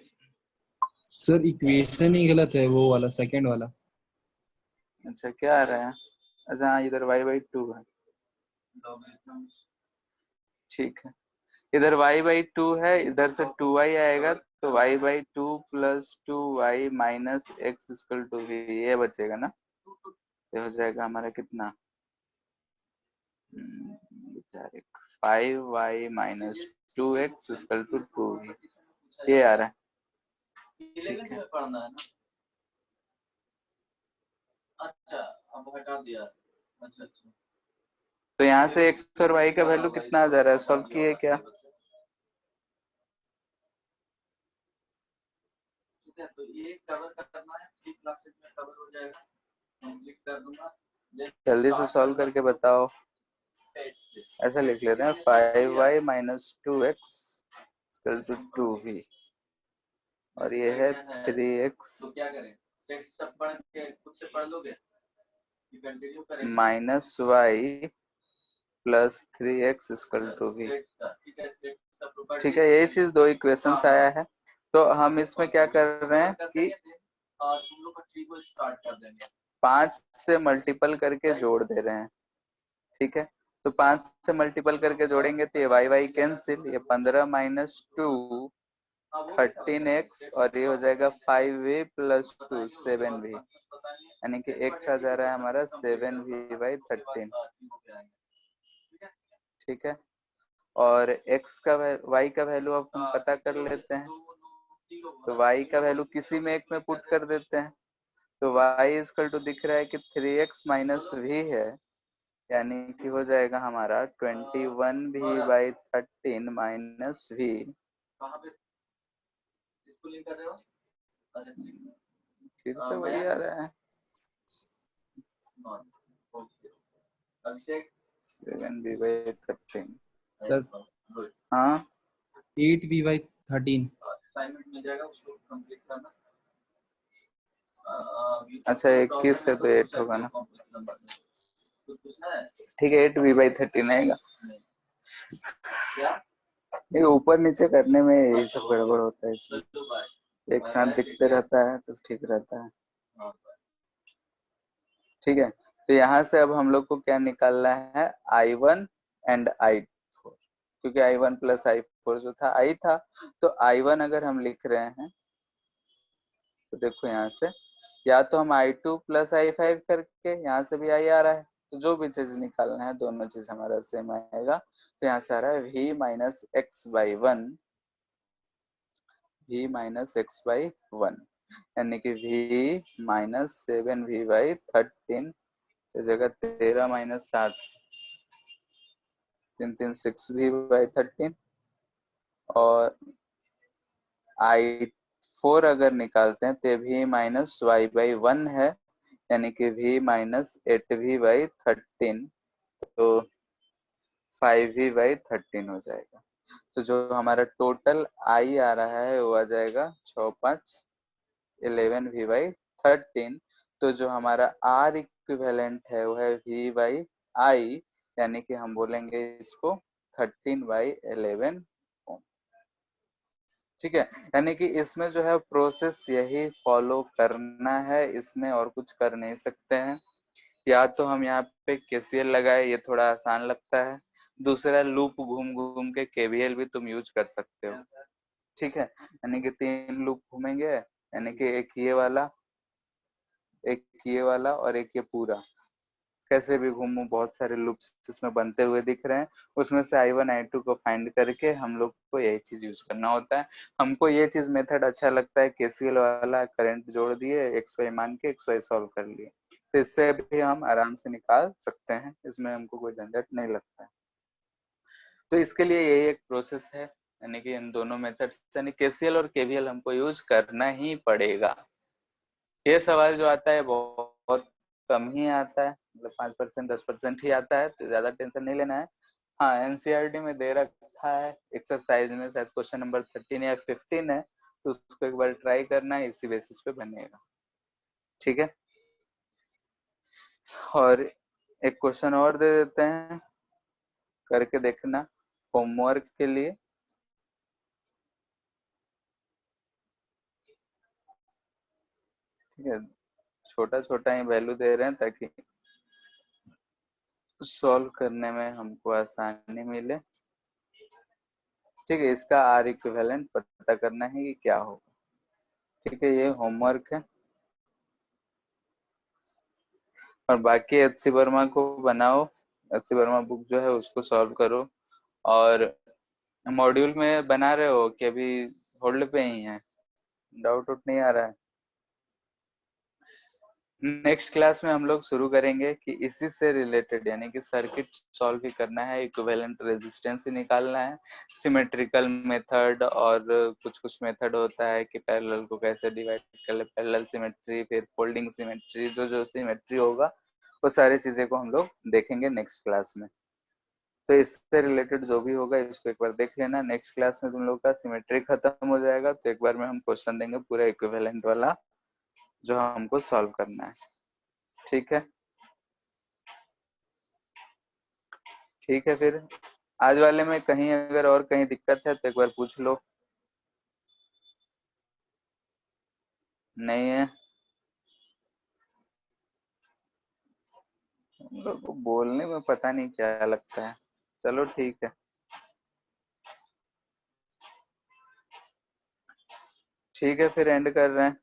सर इक्वेशन ही गलत है, वो वाला सेकंड वाला। अच्छा क्या आ रहा है, अच्छा हाँ इधर y बाई 2 है, ठीक है, इधर y बाई 2 है, इधर से 2y आएगा, तो y by 2 plus 2y minus x equal to v, ये बचेगा ना। ये हो जाएगा हमारा कितना, बेचारे 5y minus 2x equal to 2v, ये आ रहा है। ठीक है, पढ़ना है ना। अच्छा, अब हटा दिया। अच्छा अच्छा, तो यहाँ से x और y का वैल्यू कितना आ जा रहा है, सॉल्व किए क्या? ठीक है, तो ये कवर करना है, 3 क्लासेस में कवर हो जाएगा, कंप्लीट कर दूंगा। जल्दी से सॉल्व करके बताओ। ऐसा लिख लेते हैं 5y minus 2x equal to 2v, और ये है 3x तो क्या करें, सेट सब पढ़ के खुद से पढ़ लोगे कि कंटिन्यू करें? Minus y plus 3x equal to v। ठीक है, यही चीज दो इक्वेशन से आया है, तो हम इसमें क्या कर रहे हैं कि तुम लोग का ट्री को स्टार्ट कर देंगे, 5 से मल्टीपल करके जोड़ दे रहे हैं। ठीक है, तो 5 से मल्टीपल करके जोड़ेंगे तो ये y कैंसिल, ये 15 माइनस 2 13x, और ये हो जाएगा 5v प्लस 2 7v, यानी कि x आ जा रहा है हमारा 7v बाई 13। ठीक है, और x का y का वैल्यू अब हम पता कर लेते हैं, तो y का वैल्यू किसी में एक में पुट कर देते हैं, तो y इक्वल टू दिख रहा है कि 3x माइनस v है, यानी कि हो जाएगा हमारा 21v बाई 13 माइनस v। कहाँ पे इसको लिंक कर रहे हो? अच्छा, फिर से वही आ रहा है, अभिषेक 7v बाई 13। सर हाँ 8v बाई 13। असाइनमेंट मिल जाएगा, उसको कंप्लीट करना। अच्छा 21 है तो 8 होगा ना। कुछ पूछना है? ठीक है 8v बाई 13 आएगा। क्या? ये ऊपर नीचे करने में यही सब गड़बड़ होता है, इसलिए एक साथ दिखते रहता है तो ठीक रहता है। ठीक है, तो यहाँ से अब हम लोग को क्या निकालना है, I1 एंड I4, क्योंकि I1 प्लस I4 जो था I था, तो I1 अगर हम लिख रहे हैं तो देखो यहाँ से या तो हम I2 प्लस I5 करके, यहाँ से भी I आ रहा है, तो जो भी चीज निकालना है दोनों चीज हमारा सेम आएगा। तो यहाँ से आ रहा है v minus x by 1, v minus x by 1, यानी कि v माइनस 7v बाई 13, तो जगह 13 माइनस 7 3 3 6v बाई 13, और I4 अगर निकालते हैं तो v माइनस y बाई 1 है, यानी कि v माइनस 8v बाई 13, तो 5v बाई 13 हो जाएगा। तो जो हमारा टोटल I आ रहा है वो आ जाएगा 6 5 11v बाई 13, तो जो हमारा R इक्विवेलेंट है वो है v बाई I, यानी कि हम बोलेंगे इसको 13 बाई 11 ओम। ठीक है, यानी कि इसमें जो है प्रोसेस यही फॉलो करना है, इसमें और कुछ कर नहीं सकते हैं। या तो हम यहाँ पे KCL लगाए, ये थोड़ा आसान लगता है, दूसरा लूप घूम घूम के KVL भी तुम यूज कर सकते हो। ठीक है, यानी कि 3 लूप घूमेंगे, यानी कि एक ये वाला, एक ये वाला और एक ये पूरा, कैसे भी घूमू बहुत सारे लूप्स इसमें बनते हुए दिख रहे हैं, उसमें से I1 I2 को फाइंड करके हम लोग को यही चीज यूज करना होता है। हमको ये चीज मेथड अच्छा लगता है, KCL वाला, करंट जोड़ दिए, XY मान के XY सॉल्व कर लिए, तो इससे भी हम आराम से निकाल सकते हैं, इसमें हमको कोई झंझट नहीं लगता है। तो इसके लिए यही एक प्रोसेस है, यानी कि इन दोनों मेथड यानी KCL और KVL हमको यूज करना ही पड़ेगा। ये सवाल जो आता है बहुत कम ही आता है, मतलब 5% 10% ही आता है, तो ज्यादा टेंशन नहीं लेना है। हाँ एनसीईआरटी में दे रखा है एक्सरसाइज में, शायद क्वेश्चन नंबर 13 या 15 है, तो उसको एक बार ट्राई करना है, इसी बेसिस पे बनेगा। ठीक है, और एक क्वेश्चन और दे देते हैं, करके देखना होमवर्क के लिए। ठीक है, छोटा छोटा ही वैल्यू दे रहे हैं ताकि सॉल्व करने में हमको आसानी मिले। ठीक है, इसका आर इक्विवेलेंट पता करना है कि क्या होगा। ठीक है, ये होमवर्क है। और बाकी एचसी वर्मा को बनाओ, एचसी वर्मा बुक जो है उसको सॉल्व करो। और मॉड्यूल में बना रहे हो कि अभी होल्ड पे ही है? डाउट उट नहीं आ रहा है? नेक्स्ट क्लास में हम लोग शुरू करेंगे कि इसी से रिलेटेड, यानी कि सर्किट सॉल्व ही करना है, इक्विवेलेंट रेजिस्टेंस ही निकालना है, सिमेट्रिकल मेथड और कुछ कुछ मेथड होता है कि पैरेलल को कैसे डिवाइड कर ले, पैरेलल सिमेट्री, फिर फोल्डिंग सिमेट्री, जो जो सिमेट्री होगा वो सारी चीजें को हम लोग देखेंगे नेक्स्ट क्लास में। तो इससे रिलेटेड जो भी होगा इसको एक बार देख लेना। नेक्स्ट क्लास में तुम लोग का सिमेट्री खत्म हो जाएगा तो एक बार में हम क्वेश्चन देंगे पूरा इक्विवेलेंट वाला जो हमको सॉल्व करना है। ठीक है, ठीक है। फिर आज वाले में कहीं अगर और कहीं दिक्कत है तो एक बार पूछ लो। नहीं है? हम लोग को बोलने में पता नहीं क्या लगता है। चलो ठीक है, ठीक है, फिर एंड कर रहे हैं।